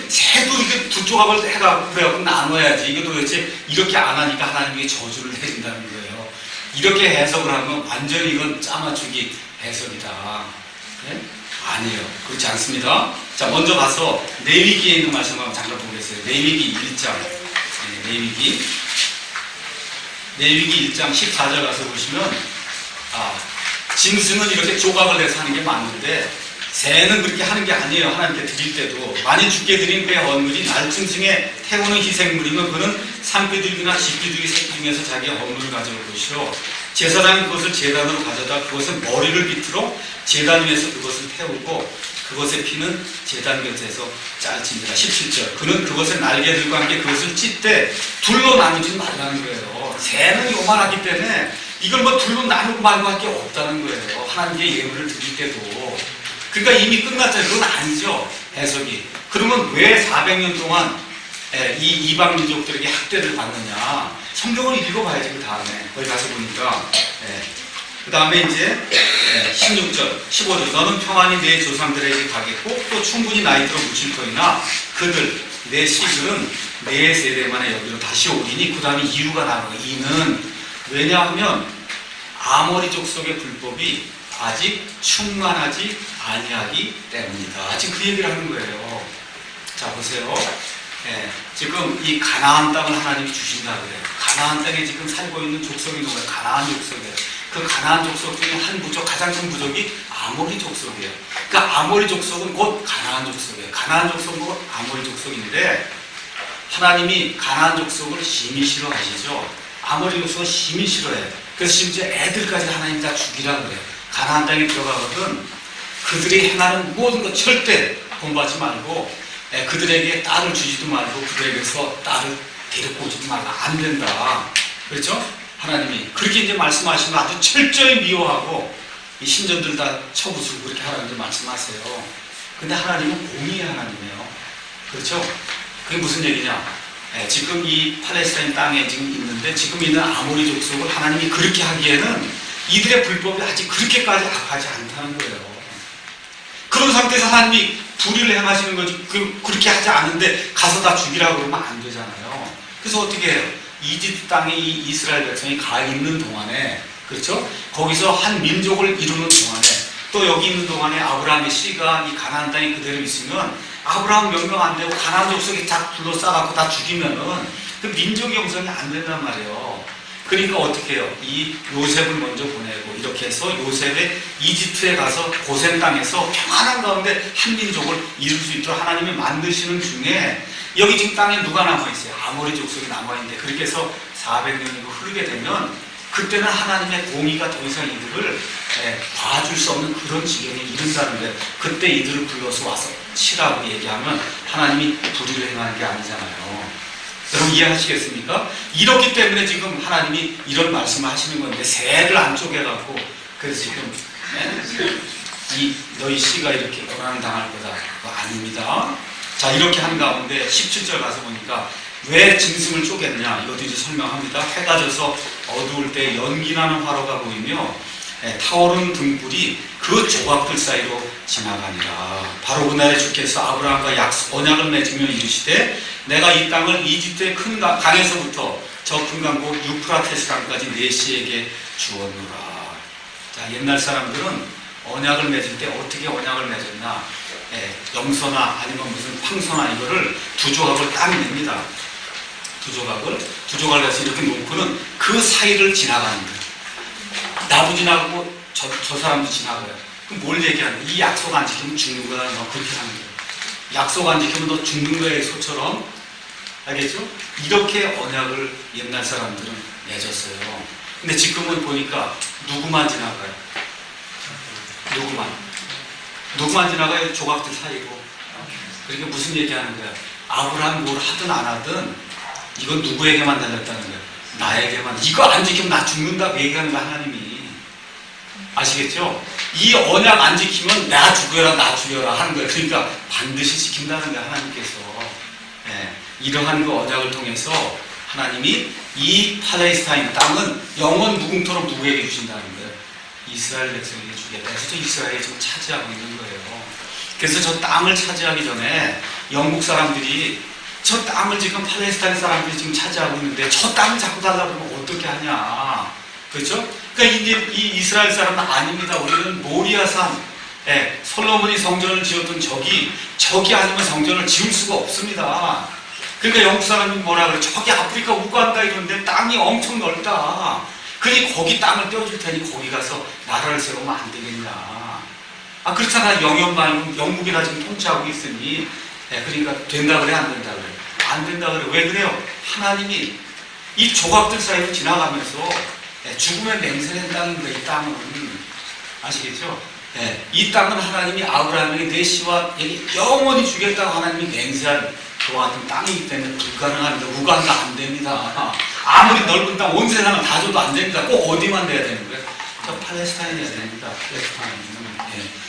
새도 이게 두 조각을 해가지고 그래갖고 나눠야지. 이게 도대체 이렇게 안 하니까 하나님이 저주를 내린다는 거예요. 이렇게 해석을 하면 완전히 이건 짜맞추기 해석이다. 네? 아니에요. 그렇지 않습니다. 자, 먼저 가서 레위기에 있는 말씀 한번 잠깐 보겠어요. 레위기 1장. 레위기 1장 14절 가서 보시면 짐승은 이렇게 조각을 내서 하는 게 맞는데 새는 그렇게 하는 게 아니에요. 하나님께 드릴 때도 만일 주께 드린 그 헌물이 날짐승에 태우는 희생물이면 그는 산비둘기나 집비둘기 새끼 중에서 자기의 헌물을 가져올 것이요 제사장이 그것을 제단으로 가져다 그것은 머리를 비틀어 제단 위에서 그것을 태우고 그것의 피는 제단 곁에서 짤지니라. 17절 그는 그것의 날개들과 함께 그것을 찢되 둘로 나누지 말라는 거예요. 새는 요만하기 때문에 이걸 뭐 둘로 나누고 말고 할 게 없다는 거예요. 하나님께 예물을 드릴 때도. 그러니까 이미 끝났잖아요. 그건 아니죠. 해석이. 그러면 왜 400년 동안 이 이방 민족들에게 학대를 받느냐. 성경을 읽어봐야지 그 다음에. 거기 가서 보니까. 그 다음에 이제 16절, 15절 너는 평안히 내 조상들에게 가겠고 또 충분히 나이 들어 묻힐 터이나 그들, 내 씨들은 내 세대만의 여기로 다시 오리니 그 다음에 이유가 나와요. 이는 왜냐하면 아모리 족속의 불법이 아직 충만하지 아니하기 때문이다. 지금 그 얘기를 하는 거예요. 자 보세요. 지금 이 가나안 땅을 하나님이 주신다 그래요. 가나안 땅에 지금 살고 있는 족속이 누구예요? 가나안 족속이에요. 그 가나안 족속 중에 한 부족, 가장 큰 부족이 아모리 족속이에요. 그러니까 아모리 족속은 곧 가나안 족속이에요. 가나안 족속은 곧 아모리 족속인데 하나님이 가나안 족속을 심히 싫어하시죠. 아모리 족속은 심히 싫어해요. 그래서 심지어 애들까지 하나님 다 죽이라 그래요. 가나안 땅에 들어가거든 그들이 행하는 모든 것 절대 본받지 말고 그들에게 딸을 주지도 말고 그들에게서 딸을 데리고 오지도 말라. 안 된다. 그렇죠? 하나님이 그렇게 이제 말씀하시면 아주 철저히 미워하고 이 신전들 다 쳐부수고 그렇게 하라는 말씀하세요. 근데 하나님은 공의의 하나님이에요. 그렇죠? 그게 무슨 얘기냐? 지금 이 팔레스타인 땅에 지금 있는데 지금 있는 아모리 족속을 하나님이 그렇게 하기에는 이들의 불법이 아직 그렇게까지 악하지 않다는 거예요. 그런 상태에서 하나님이 불의를 행하시는 거지 그렇게 하지 않은데 가서 다 죽이라고 그러면 안 되잖아요. 그래서 어떻게 해요? 이집트 땅에 이 이스라엘 백성이 가 있는 동안에 그렇죠? 거기서 한 민족을 이루는 동안에 또 여기 있는 동안에 아브라함의 씨가 이 가나안 땅에 그대로 있으면 아브라함 명령 안 되고 가나안 족속이 다 둘러싸갖고 다 죽이면은 그 민족 형성이 안 된단 말이에요. 그러니까 어떻게 해요? 이 요셉을 먼저 보내고 이렇게 해서 요셉의 이집트에 가서 고센 땅에서 평안한 가운데 한 민족을 이룰 수 있도록 하나님이 만드시는 중에 여기 지금 땅에 누가 남아있어요? 아모리 족속이 남아있는데 그렇게 해서 400년이 흐르게 되면 그때는 하나님의 공의가 더 이상 이들을 봐줄 수 없는 그런 지경에 이른다는 거예요. 그때 이들을 불러서 와서 치라고 얘기하면 하나님이 불의를 행하는 게 아니잖아요. 여러분 이해하시겠습니까? 이렇기 때문에 지금 하나님이 이런 말씀을 하시는 건데 새를 안 쪼개갖고 그래서 지금 이 너희 씨가 이렇게 고난당할 거다. 그거 아닙니다. 자 이렇게 한 가운데 17절 가서 보니까 왜 짐승을 쪼갰냐 이것도 이제 설명합니다. 해가 져서 어두울 때 연기 나는 화로가 보이며 타오르는 등불이 그 조각들 사이로 지나가니라. 바로 그날에 주께서 아브라함과 언약을 맺으며 이르시되 내가 이 땅을 이집트의 큰 강에서부터 저 큰 강고 유프라테스 강까지 내 씨에게 주었노라. 자, 옛날 사람들은 언약을 맺을 때 어떻게 언약을 맺었나? 염소나 아니면 무슨 황소나 이거를 두 조각을 딱 냅니다. 두 조각을 해서 이렇게 놓고는 그 사이를 지나가는 거예요. 나도 지나가고 저 사람도 지나가요. 그럼 뭘 얘기하는 거야? 이 약속 안 지키면 죽는 거야. 뭐 그렇게 하는 거예요. 약속 안 지키면 너 죽는 거야. 소처럼. 알겠죠? 이렇게 언약을 옛날 사람들은 맺었어요. 근데 지금은 보니까 누구만 지나가요? 누구만 지나가요? 조각들 사이고. 그러니까 무슨 얘기하는 거야? 아브라함 뭘 하든 안 하든 이건 누구에게만 달렸다는 거야? 나에게만. 이거 안 지키면 나 죽는다고 얘기하는 거야, 하나님이. 아시겠죠? 이 언약 안 지키면 나 죽여라 하는 거예요. 그러니까 반드시 지킨다는 거야, 하나님께서. 이러한 그 언약을 통해서 하나님이 이 팔레스타인 땅은 영원 무궁토록 누구에게 주신다는 거예요? 이스라엘 백성에게 주겠다. 그래서 이스라엘이 지금 차지하고 있는 거예요. 그래서 저 땅을 차지하기 전에 영국 사람들이 저 땅을 지금 팔레스타인 사람들이 지금 차지하고 있는데 저 땅을 자꾸 달라고 그러면 어떻게 하냐. 그렇죠? 그러니까 이제 이 이스라엘 사람은 아닙니다. 우리는 모리아산, 솔로몬이 성전을 지었던 저기 아니면 성전을 지을 수가 없습니다. 그러니까 영국 사람이 뭐라 그래? 저기 아프리카 우간다 이런데 땅이 엄청 넓다. 그러니 거기 땅을 떼어줄 테니 거기 가서 나라를 세우면 안 되겠냐. 그렇잖아. 영연 말고 영국이나 지금 통치하고 있으니. 그러니까 된다 그래, 안 된다 그래? 안 된다 그래. 왜 그래요? 하나님이 이 조각들 사이로 지나가면서 죽으면 맹세된다는 거예요. 이 땅은. 아시겠죠? 이 땅은 하나님이 아브라함에게 내 씨와 영원히 주겠다고 하나님이 맹세한 그와 같은 땅이기 때문에 불가능합니다. 우간다 안 됩니다. 아무리 넓은 땅 온 세상을 다 줘도 안 됩니다. 꼭 어디만 돼야 되는 거예요? 그러니까 팔레스타인이어야 됩니다. 팔레스타인.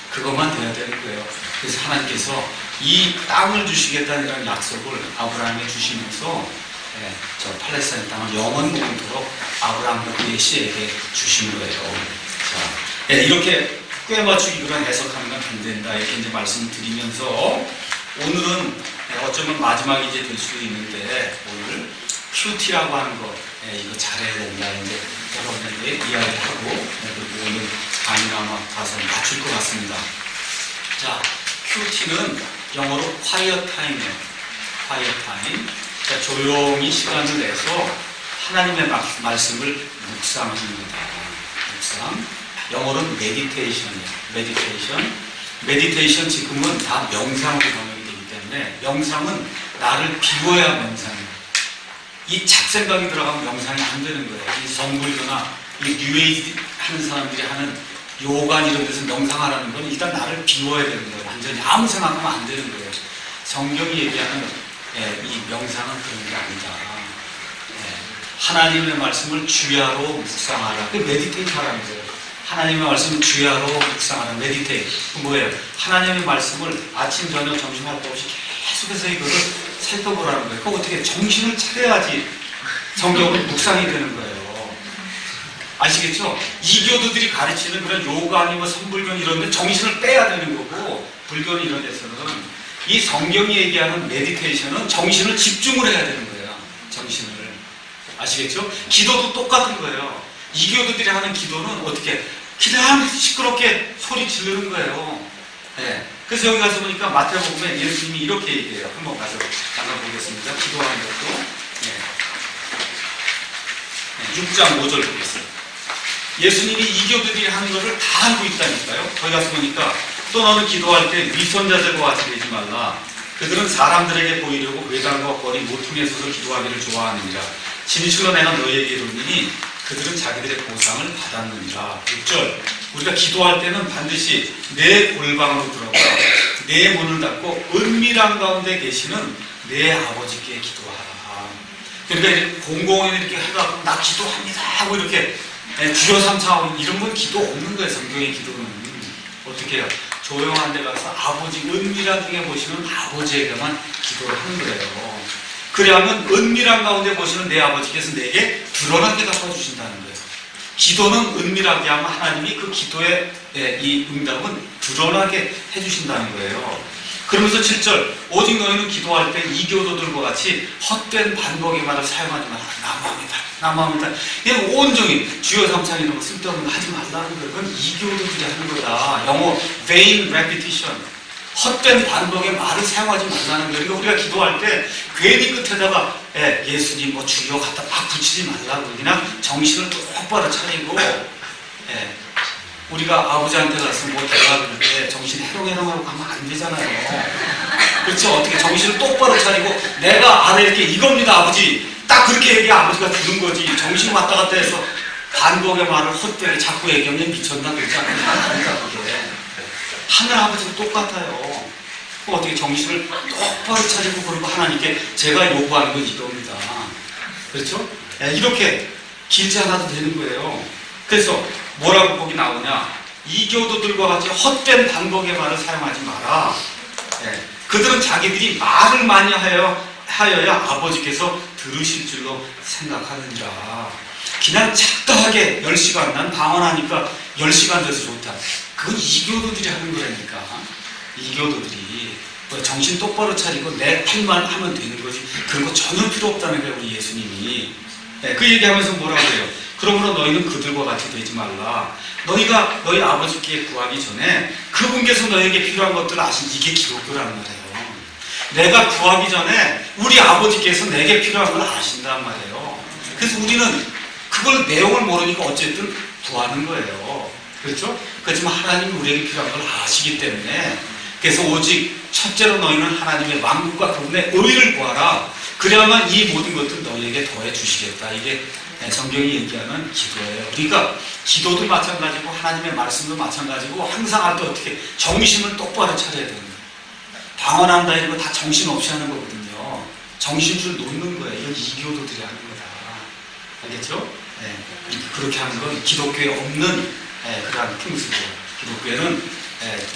그것만 돼야 되는 거예요. 그래서 하나님께서 이 땅을 주시겠다는 약속을 아브라함에게 주시면서 저 팔레스타인 땅을 영원 무궁토록 아브라함과 그의 씨에게 주신 거예요. 자, 이렇게 꽤 맞추기 그런 해석하는 건 안 된다. 이렇게 이제 말씀을 드리면서 오늘은 어쩌면 마지막이 이제 될 수도 있는데 오늘 큐티라고 하는 거 이거 잘해야 된다. 이제 여러분에게 이야기하고 그리고 오늘 강의를 아마 가서 맞출 것 같습니다. 자, 큐티는 영어로 quiet time이에요. quiet time. 자, 조용히 시간을 내서 하나님의 말씀을 묵상합니다. 묵상. 영어로는 meditation이에요. 메디테이션 지금은 다 명상으로 번역이 되기 때문에 명상은 나를 비워야 명상이에요. 이 잡생각이 들어가면 명상이 안 되는 거예요. 이 성불교나 이 뉴에이지 하는 사람들이 하는 요가 이런 데서 명상하라는 건 일단 나를 비워야 되는 거예요. 완전히 아무 생각하면 안 되는 거예요. 성경이 얘기하는 이 명상은 그런 게 아니다. 하나님의 말씀을 주야로 묵상하라. 그 메디테이트 하라는 거예요. 하나님의 말씀을 주야로 묵상하라. 메디테이트. 그 뭐예요? 하나님의 말씀을 아침, 저녁, 점심 할 것 없이 계속해서 이거를 살펴보라는 거예요. 그거 어떻게 정신을 차려야지 성경은 묵상이 되는 거예요. 아시겠죠? 이교도들이 가르치는 그런 요가 아니면 선불교 이런 데 정신을 빼야 되는 거고 불교는 이런 데서는 이 성경이 얘기하는 메디테이션은 정신을 집중을 해야 되는 거예요. 정신을. 아시겠죠? 기도도 똑같은 거예요. 이교도들이 하는 기도는 어떻게 그냥 시끄럽게 소리 지르는 거예요. 그래서 여기 가서 보니까 마태복음에 예수님이 이렇게 얘기해요. 한번 가서 잠깐 보겠습니다. 기도하는 것도 6장 5절 보겠어요. 예수님이 이교도들이 하는 것을 다 알고 있다니까요. 거기 가서 보니까 또 너는 기도할 때 위선자들과 같이 되지 말라. 그들은 사람들에게 보이려고 외당과 거리 모퉁이에 서서 기도하기를 좋아하느니라. 진실로 내가 너희에게 이르노니 그들은 자기들의 보상을 받았느니라. 6절. 우리가 기도할 때는 반드시 내 골방으로 들어가 내 문을 닫고 은밀한 가운데 계시는 내 아버지께 기도하라. 그러니까 공공연히 이렇게 해가 나 기도합니다 하고 이렇게 주여 삼창하고 이런 건 기도 없는 거예요. 성경의 기도는. 어떻게 해요? 조용한 데 가서 아버지 은밀한 중에 보시는 아버지에게만 기도를 하는 거예요. 그래야만 은밀한 가운데 보시는 내 아버지께서 내게 드러나게 갚아주신다는 거예요. 기도는 은밀하게 하면 하나님이 그 기도의 이 응답은 드러나게 해주신다는 거예요. 그러면서 7절, 오직 너희는 기도할 때 이교도들과 같이 헛된 반복의 말을 사용하지 마라. 나무합니다. 이건 온종일 주여 삼창 이런 거 쓸데없는 거 하지 말라는 거예요. 그건 이교도들이 하는 거다. 영어 vain repetition. 헛된 반복의 말을 사용하지 말라는 거예요. 그러니까 우리가 기도할 때 괜히 끝에다가 예수님 뭐 주여 갖다 막 붙이지 말라고. 그냥 정신을 똑바로 차리고 우리가 아버지한테 가서 뭐 대화할 때 정신 해롱해롱하고 가면 안 되잖아요. 그렇죠? 어떻게 정신을 똑바로 차리고 내가 알아야 게 이겁니다 아버지. 딱 그렇게 얘기해 아버지가 주는 거지. 정신 왔다 갔다 해서 반복의 말을 헛되게 자꾸 얘기하면 미쳤나 그러지 않습니까? 그게 하늘 아버지도 똑같아요. 어떻게 정신을 똑바로 차리고 그러고 하나님께 제가 요구하는 건 이겁니다. 그렇죠? 이렇게 길지 않아도 되는 거예요. 그래서 뭐라고 거기 나오냐? 이교도들과 같이 헛된 반복의 말을 사용하지 마라. 그들은 자기들이 말을 많이 하여야 아버지께서 들으실 줄로 생각하느니라. 그냥 착각하게 10시간, 난 방언하니까 10시간 돼서 좋다. 그건 이교도들이 하는 거라니까. 이교도들이 정신 똑바로 차리고 내 할만 하면 되는 거지. 그런 거 전혀 필요 없다는 거예요, 우리 예수님이. 그 얘기하면서 뭐라고 해요? 그러므로 너희는 그들과 같이 되지 말라. 너희가 너희 아버지께 구하기 전에 그분께서 너희에게 필요한 것들을 아신 이게 기독교라는 거예요. 내가 구하기 전에 우리 아버지께서 내게 필요한 걸 아신단 말이에요. 그래서 우리는 그걸 내용을 모르니까 어쨌든 구하는 거예요. 그렇죠? 그렇지만 하나님이 우리에게 필요한 걸 아시기 때문에 그래서 오직 첫째로 너희는 하나님의 왕국과 그분의 의를 구하라. 그래야만 이 모든 것들 너희에게 더해 주시겠다. 이게 성경이 얘기하는 기도예요. 그러니까 기도도 마찬가지고 하나님의 말씀도 마찬가지고 항상 할 때 어떻게 정신을 똑바로 차려야 되는 거예요. 방언한다 이런 거 다 정신없이 하는 거거든요. 정신줄 놓는 거예요. 이건 이교도들이 하는 거다. 알겠죠? 그렇게 하는 건 기독교에 없는 그러한 풍수고, 기독교에는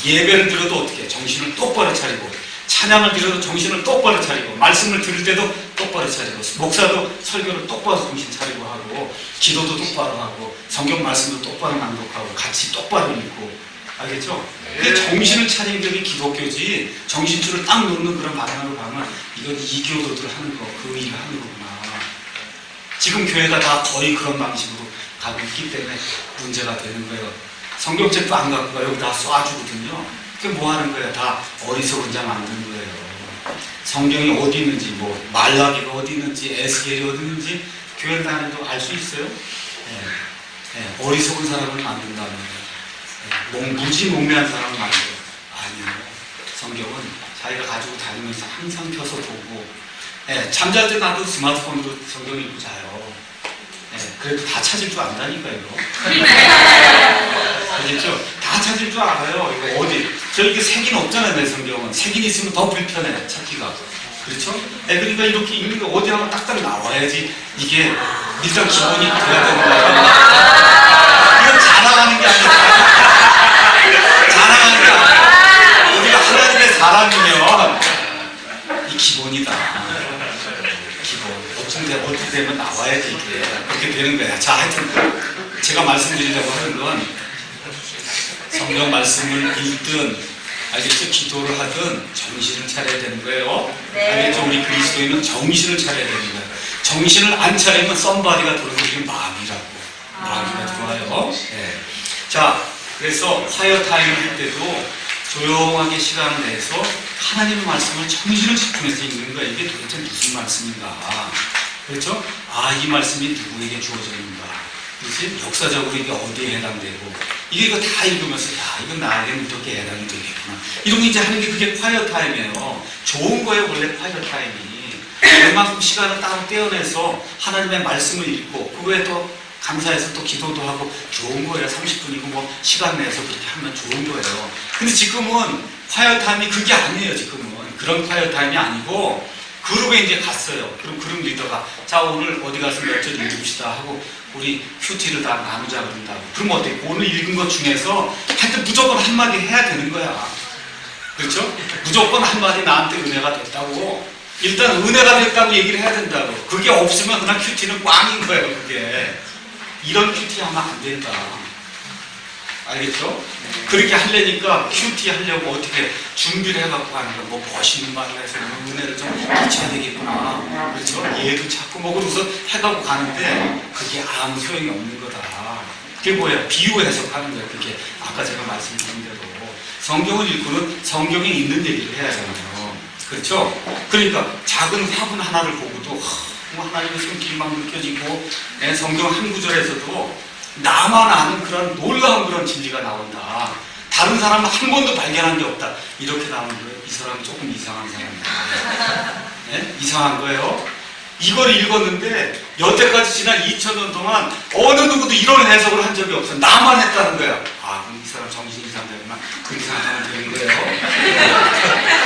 예배를 드려도 어떻게 정신을 똑바로 차리고, 찬양을 드려도 정신을 똑바로 차리고, 말씀을 들을 때도 똑바로 차리고, 목사도 설교를 똑바로 정신 차리고 하고, 기도도 똑바로 하고, 성경 말씀도 똑바로 낭독하고, 같이 똑바로 읽고, 알겠죠? 그 정신을 차리는 게 기독교지, 정신줄을 딱 놓는 그런 방향으로 가면 이건 이교도들 하는 거, 그 일을 하는 거구나. 지금 교회가 다 거의 그런 방식으로 가고 있기 때문에 문제가 되는 거예요. 성경책도 안 갖고 가 여기 다 쏴주거든요. 그게 뭐 하는 거예요? 다 어리석은 자 만드는 거예요. 성경이 어디 있는지, 뭐 말라기가 어디 있는지, 에스겔이 어디 있는지 교회 다니도 알 수 있어요? 어리석은 사람을 만든다는 거예요. 무지몽매한 사람을 만들어요. 아니요. 성경은 자기가 가지고 다니면서 항상 펴서 보고, 잠잘 때 나도 스마트폰으로 성경 읽고 자요. 그래도 다 찾을 줄 안다니까요. 알겠죠? 다 찾을 줄 알아요. 이거 어디? 저 이게 색인 없잖아요, 내 성경은. 색인 있으면 더 불편해, 찾기가. 그렇죠? 그러니까 이렇게 읽는 거 어디 하면 딱딱 나와야지 이게 일단 기본이 돼야 되는 거예요. 이건 자랑하는 게 아니라 자랑하는 게 아니라 우리가 하나님의 사람이면 이 기본이다. 어떻게 되면 나와야지 이게 그렇게 되는 거야. 자, 하여튼 제가 말씀드리려고 하는 건 성경 말씀을 읽든 알겠죠? 기도를 하든 정신을 차려야 되는 거예요. 알겠죠? 우리 그리스도인은 정신을 차려야 되는 거예요. 정신을 안 차리면 썸바디가 들어오는 마음이라고. 마음이가 들어와요. 자, 그래서 콰이어 타임을 할 때도 조용하게 시간을 내서 하나님의 말씀을 정신을 집중해서 읽는 거예요. 이게 도대체 무슨 말씀인가? 그렇죠? 이 말씀이 누구에게 주어졌는가? 그렇지? 역사적으로 이게 어디에 해당되고, 이거 다 읽으면서, 이건 나에게는 이렇게 해당이 되겠구나. 이런 거 이제 하는 게 그게 콰이어 타임이에요. 좋은 거예요, 원래 콰이어 타임이. 얼마큼 시간을 따로 떼어내서 하나님의 말씀을 읽고, 그 외에 또 감사해서 또 기도도 하고, 좋은 거예요. 30분이고 뭐, 시간 내서 그렇게 하면 좋은 거예요. 근데 지금은 콰이어 타임이 그게 아니에요, 지금은. 그런 콰이어 타임이 아니고, 그룹에 이제 갔어요. 그럼 그룹 리더가 자 오늘 어디 가서 몇 절 읽읍시다 하고 우리 큐티를 다 나누자 그런다고. 그럼 어때? 오늘 읽은 것 중에서 하여튼 무조건 한마디 해야 되는 거야. 그렇죠? 무조건 한마디 나한테 은혜가 됐다고. 일단 은혜가 됐다고 얘기를 해야 된다고. 그게 없으면 그냥 큐티는 꽝인 거예요. 그게. 이런 큐티 하면 안 된다. 알겠죠? 그렇게 하려니까 큐티 하려고 어떻게 준비를 해갖고 하는 거, 뭐 멋있는 말을 해서 은혜를 좀 끼쳐야 되겠구나. 그렇죠? 얘도 자꾸 뭐 그러면서 해갖고 가는데 그게 아무 소용이 없는 거다. 그게 뭐야? 비유 해석하는 거야. 그게 아까 제가 말씀드린 대로 성경을 읽고는 성경에 있는 얘기를 해야 하잖아요. 그렇죠? 그러니까 작은 화분 하나를 보고도 하나님의 손길이 막 느껴지고 성경 한 구절에서도 나만 아는 그런 놀라운 그런 진리가 나온다. 다른 사람은 한 번도 발견한 게 없다. 이렇게 나오는 거예요. 이 사람은 조금 이상한 사람이에요. 네? 이상한 거예요. 이걸 읽었는데 여태까지 지난 2000년 동안 어느 누구도 이런 해석을 한 적이 없어요. 나만 했다는 거야. 아, 그럼 이 사람 정신이 이상되구나. 그 이상하면 되는 거예요.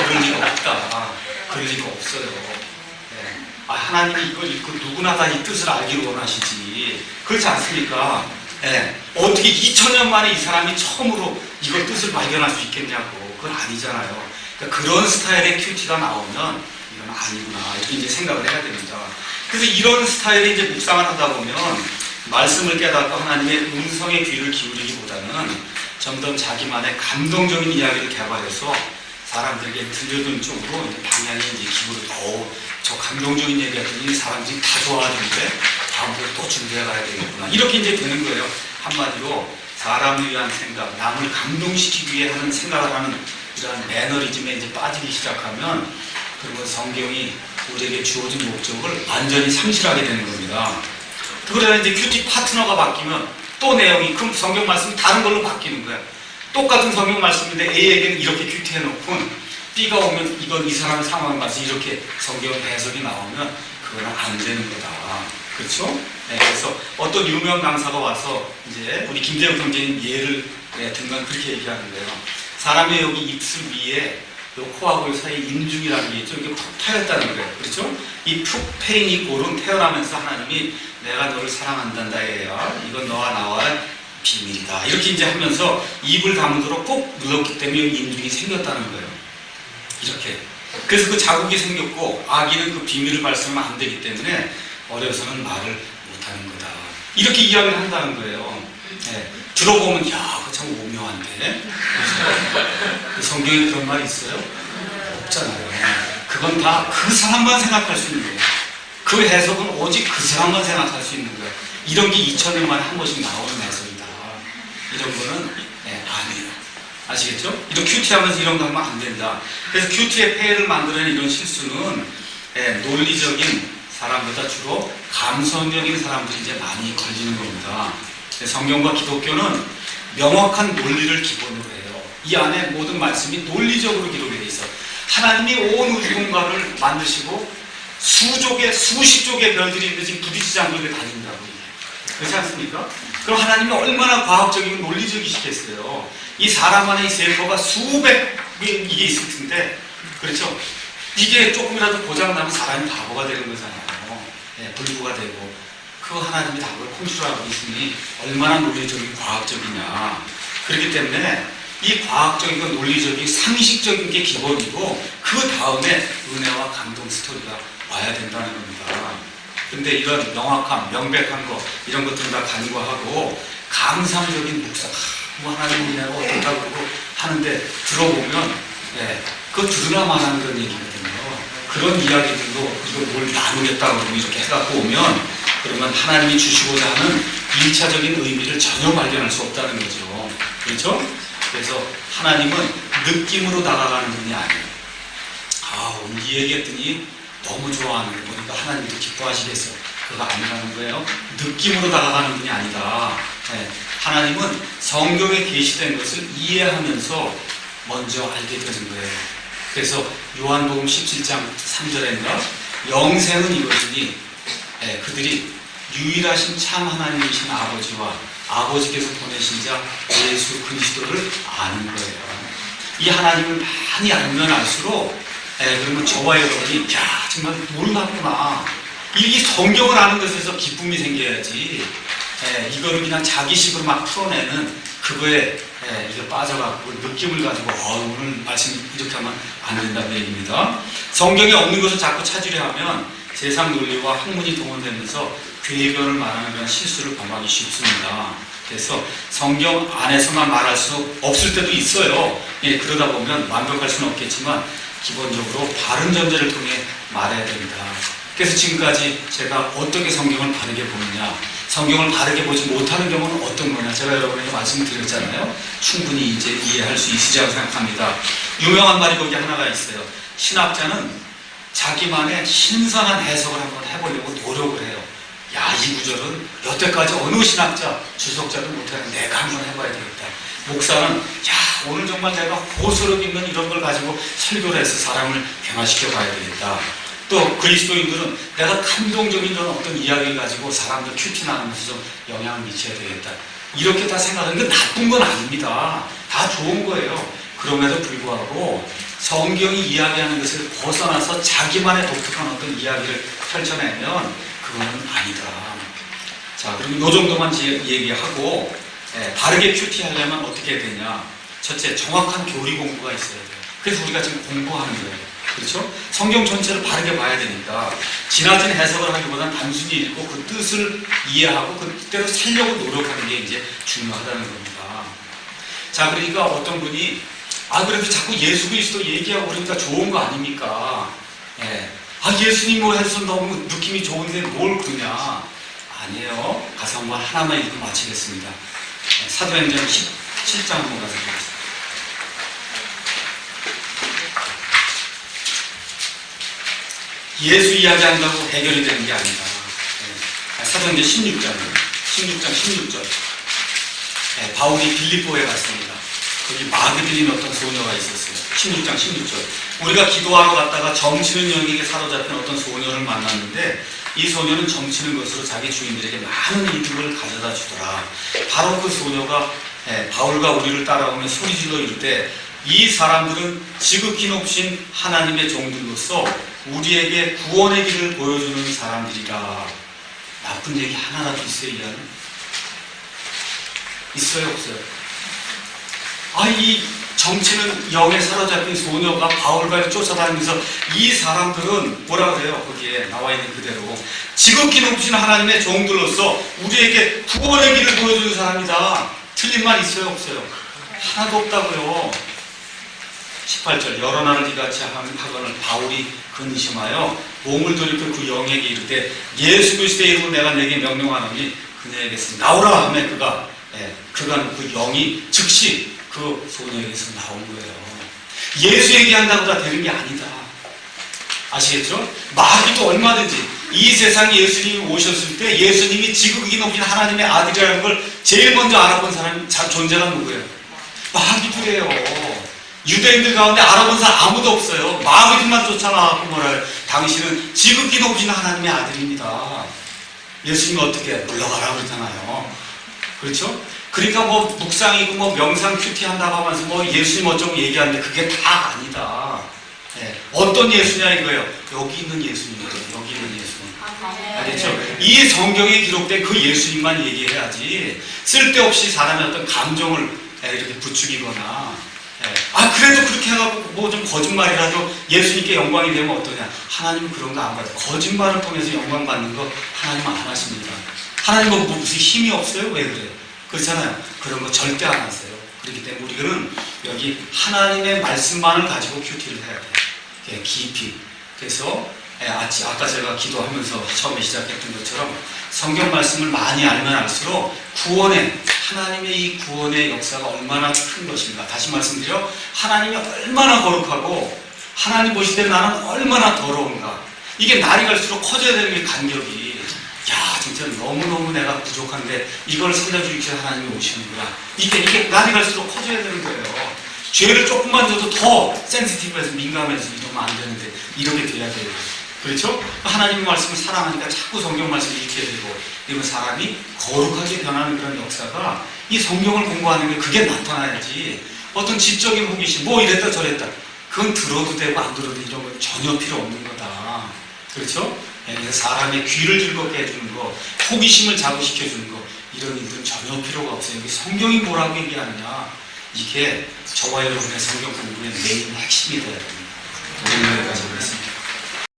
그럴 리가 없다. 그럴 리가 없어요. 네. 아, 하나님이 이걸 읽고 누구나 다 이 뜻을 알기를 원하시지. 그렇지 않습니까? 네. 어떻게 2000년 만에 이 사람이 처음으로 이걸 뜻을 발견할 수 있겠냐고. 그건 아니잖아요. 그러니까 그런 스타일의 큐티가 나오면 이건 아니구나. 이렇게 이제 생각을 해야 됩니다. 그래서 이런 스타일의 이제 묵상을 하다 보면 말씀을 깨닫고 하나님의 음성의 귀를 기울이기보다는 점점 자기만의 감동적인 이야기를 개발해서 사람들에게 들려주는 쪽으로 이제 방향이 이제 기울을 저 감동적인 얘기 했더니 사람들이 다 좋아하는데 다음부터 또 준비해 가야 되겠구나. 이렇게 이제 되는 거예요. 한마디로 사람을 위한 생각, 남을 감동시키기 위해 하는 생각을 하는 이런 매너리즘에 이제 빠지기 시작하면 그리고 성경이 우리에게 주어진 목적을 완전히 상실하게 되는 겁니다. 그러다 이제 큐티 파트너가 바뀌면 또 내용이 그럼 성경 말씀이 다른 걸로 바뀌는 거야. 똑같은 성경 말씀인데 A에게는 이렇게 큐티해놓고 B가 오면 이건 이 사람의 상황에 맞춰서 이렇게 성경 해석이 나오면 그거는 안 되는 거다. 그렇죠? 네, 그래서 어떤 유명 강사가 와서 이제 우리 김대웅 선생님 예를 들면 그렇게 얘기하는 거예요. 사람의 여기 입술 위에 요 코하고 요 사이에 인중이라는 게 있죠. 이게 푹 파였다는 거예요. 그렇죠? 이 푹 패인 이 골은 태어나면서 하나님이 내가 너를 사랑한단다 얘야. 이건 너와 나와 비밀이다. 이렇게 이제 하면서 입을 다물도록 꼭 눌렀기 때문에 인중이 생겼다는 거예요. 이렇게. 그래서 그 자국이 생겼고 아기는 그 비밀을 말씀하면 안 되기 때문에 어려서는 말을 못하는 거다. 이렇게 이야기를 한다는 거예요. 네. 들어보면 야, 그거 참 오묘한데. 성경에 그런 말이 있어요? 없잖아요. 그건 다 그 사람만 생각할 수 있는 거예요. 그 해석은 오직 그 사람만 생각할 수 있는 거예요. 이런 게 2000년 만에 한 번씩 나오는 해석이다. 이런 거는 아니에요. 아시겠죠? 이런 큐티하면서 이런 거 하면 안 된다. 그래서 큐티의 폐해를 만들어낸 이런 실수는 논리적인 사람보다 주로 감성적인 사람들이 이제 많이 걸리는 겁니다. 성경과 기독교는 명확한 논리를 기본으로 해요. 이 안에 모든 말씀이 논리적으로 기록이 되어 있어. 하나님이 온 우주 공간을 만드시고 수십 족의 별들이 있는데 지금 부딪히지 않고 이렇게 다닌다고. 그렇지 않습니까? 그럼 하나님이 얼마나 과학적이고 논리적이시겠어요. 이 사람 안에 이 세포가 수백 이게 있을 텐데, 그렇죠? 이게 조금이라도 고장나면 사람이 바보가 되는 거잖아요. 불구가 되고. 그 하나님이 다 그걸 컨트롤하고 있으니 얼마나 논리적이고 과학적이냐. 그렇기 때문에 이 과학적이고 논리적인 상식적인 게 기본이고 그 다음에 은혜와 감동 스토리가 와야 된다는 겁니다. 근데 이런 명확함, 명백한 거 이런 것들은 다 간과하고 감상적인 묵상, 뭐 하나님 은혜가 어떻다 그러고 하는데 들어보면 그거 들으나만 하는 그런 얘기거든요. 그런 이야기들도 이거 뭘 나누겠다고 그러고 이렇게 해갖고 오면 그러면 하나님이 주시고자 하는 1차적인 의미를 전혀 발견할 수 없다는 거죠. 그렇죠? 그래서 하나님은 느낌으로 다가가는 분이 아니에요. 오늘 이 얘기했더니 너무 좋아하는 거 보니까 하나님도 기뻐하시겠어요. 그거 아니라는 거예요. 느낌으로 다가가는 분이 아니다. 하나님은 성경에 계시된 것을 이해하면서 먼저 알게 되는 거예요. 그래서 요한복음 17장 3절인가 영생은 이것이니 그들이 유일하신 참 하나님이신 아버지와 아버지께서 보내신 자 예수 그리스도를 아는 거예요. 이 하나님을 많이 알면 알수록 그러면 저와 여러분이 정말 놀랍구나. 이 성경을 아는 것에서 기쁨이 생겨야지 이거를 그냥 자기식으로 막 풀어내는 그거에 이게 빠져갖고 느낌을 가지고 오늘 말씀 이렇게 하면 안 된다는 얘기입니다. 성경에 없는 것을 자꾸 찾으려 하면 세상 논리와 학문이 동원되면서 궤변을 말하는 그런 실수를 범하기 쉽습니다. 그래서 성경 안에서만 말할 수 없을 때도 있어요. 예, 그러다 보면 완벽할 수는 없겠지만 기본적으로 바른 전제를 통해 말해야 됩니다. 그래서 지금까지 제가 어떻게 성경을 바르게 보느냐, 성경을 바르게 보지 못하는 경우는 어떤 거냐, 제가 여러분에게 말씀드렸잖아요. 충분히 이제 이해할 수 있으리라고 생각합니다. 유명한 말이 거기 하나가 있어요. 신학자는 자기만의 신선한 해석을 한번 해보려고 노력을 해요. 야, 이 구절은 여태까지 어느 신학자, 주석자도 못하는 내가 한번 해봐야 되겠다. 목사는 야, 오늘 정말 내가 호소력 있는 이런 걸 가지고 설교를 해서 사람을 변화시켜 봐야 되겠다. 또 그리스도인들은 내가 감동적인 그런 어떤 이야기를 가지고 사람들 큐티 나누면서 좀 영향을 미쳐야 되겠다. 이렇게 다 생각하는 게 나쁜 건 아닙니다. 다 좋은 거예요. 그럼에도 불구하고 성경이 이야기하는 것을 벗어나서 자기만의 독특한 어떤 이야기를 펼쳐내면 그거는 아니다. 자, 그리고 이 정도만 얘기하고 바르게 큐티하려면 어떻게 해야 되냐. 첫째, 정확한 교리 공부가 있어야 돼요. 그래서 우리가 지금 공부하는 거예요. 그렇죠? 성경 전체를 바르게 봐야 되니까 지나친 해석을 하기보다는 단순히 읽고 그 뜻을 이해하고 그대로 살려고 노력하는 게 이제 중요하다는 겁니다. 자, 그러니까 어떤 분이 그래도 자꾸 예수 그리스도 얘기하고 그러니까 좋은 거 아닙니까? 예. 예수님 뭐 해서 너무 느낌이 좋은데 뭘 그러냐? 아니에요. 가서 한번 하나만 읽고 마치겠습니다. 사도행전 17장 한번 가서 보겠습니다. 예수 이야기한다고 해결이 되는 게 아니다. 사도행전 16절. 바울이 빌립보에 갔습니다. 거기 마그들인 어떤 소녀가 있었어요. 16절. 우리가 기도하러 갔다가 정치는 영에게 사로잡힌 어떤 소녀를 만났는데 이 소녀는 정치는 것으로 자기 주인들에게 많은 이득을 가져다 주더라. 바로 그 소녀가 바울과 우리를 따라오며 소리질러 이를 때 이 사람들은 지극히 높으신 하나님의 종들로서 우리에게 구원의 길을 보여주는 사람들이라. 나쁜 얘기 하나라도 있어요, 이 안에? 있어요, 없어요? 이 정치는 영에 사로잡힌 소녀가 바울과 쫓아다니면서 이 사람들은 뭐라 그래요? 거기에 나와 있는 그대로 지극히 높으신 하나님의 종들로서 우리에게 구원의 길을 보여주는 사람이다. 틀린 말 있어요, 없어요? 하나도 없다고요. 18절. 여러 날을 이같이 하거늘 바울이 근심하여 몸을 돌이켜 그 영에게 이르되 예수 그리스도의 이름으로 내가 내게 명령하노니 그녀에게서 나오라 하며 그가 그 영이 즉시 그 소녀에게서 나온 거예요. 예수 얘기한다고 다 되는 게 아니다. 아시겠죠? 마귀도 얼마든지 이 세상에 예수님이 오셨을 때 예수님이 지극히 높은 하나님의 아들이라는 걸 제일 먼저 알아본 사람이 존재가 누구예요? 마귀들이에요. 유대인들 가운데 알아본 사람 아무도 없어요. 마귀들만 쫓아나왔고 뭐라 해요. 당신은 지극히 높으신 하나님의 아들입니다. 예수님이 어떻게 물러가라 그러잖아요. 그렇죠? 그러니까 뭐 묵상이고 뭐 명상 큐티 한다고 하면서 뭐 예수님 어쩌고 얘기하는데 그게 다 아니다. 어떤 예수냐 이거예요. 여기 있는 예수님이에요. 여기 있는 예수님. 알겠죠? 이 성경에 기록된 그 예수님만 얘기해야지 쓸데없이 사람의 어떤 감정을 이렇게 부추기거나 그래도 그렇게 해갖고 뭐 좀 거짓말이라도 예수님께 영광이 되면 어떠냐. 하나님은 그런 거 안 받아요. 거짓말을 통해서 영광 받는 거 하나님은 안 하십니다. 하나님은 뭐 무슨 힘이 없어요? 왜 그래요? 그렇잖아요. 그런 거 절대 안 하세요. 그렇기 때문에 우리는 여기 하나님의 말씀만을 가지고 큐티를 해야 돼요. 깊이. 그래서 아까 제가 기도하면서 처음에 시작했던 것처럼 성경 말씀을 많이 알면 알수록 하나님의 이 구원의 역사가 얼마나 큰 것인가. 다시 말씀드려, 하나님이 얼마나 거룩하고 하나님 보실 때 나는 얼마나 더러운가. 이게 날이 갈수록 커져야 되는 게 간격이. 진짜 너무너무 내가 부족한데 이걸 살려주기 위해 하나님이 오시는구나. 이게 날이 갈수록 커져야 되는 거예요. 죄를 조금만 져도 더 센시티브해서 민감해서 이러면 안 되는데 이렇게 돼야 돼요. 그렇죠? 하나님의 말씀을 사랑하니까 자꾸 성경 말씀을 읽게 되고 이러면 사람이 거룩하게 변하는 그런 역사가 이 성경을 공부하는 게 그게 나타나야지. 어떤 지적인 호기심 뭐 이랬다 저랬다 그건 들어도 되고 안 들어도 이런 건 전혀 필요 없는 거다. 그렇죠? 그래서 사람의 귀를 즐겁게 해주는 거, 호기심을 자극시켜주는 거 이런 일들은 전혀 필요가 없어요. 여기 성경이 뭐라고 얘기하느냐, 이게 저와 여러분의 성경 공부의 메인 핵심이 되어야 됩니다. 오늘 여기까지 하겠습니다.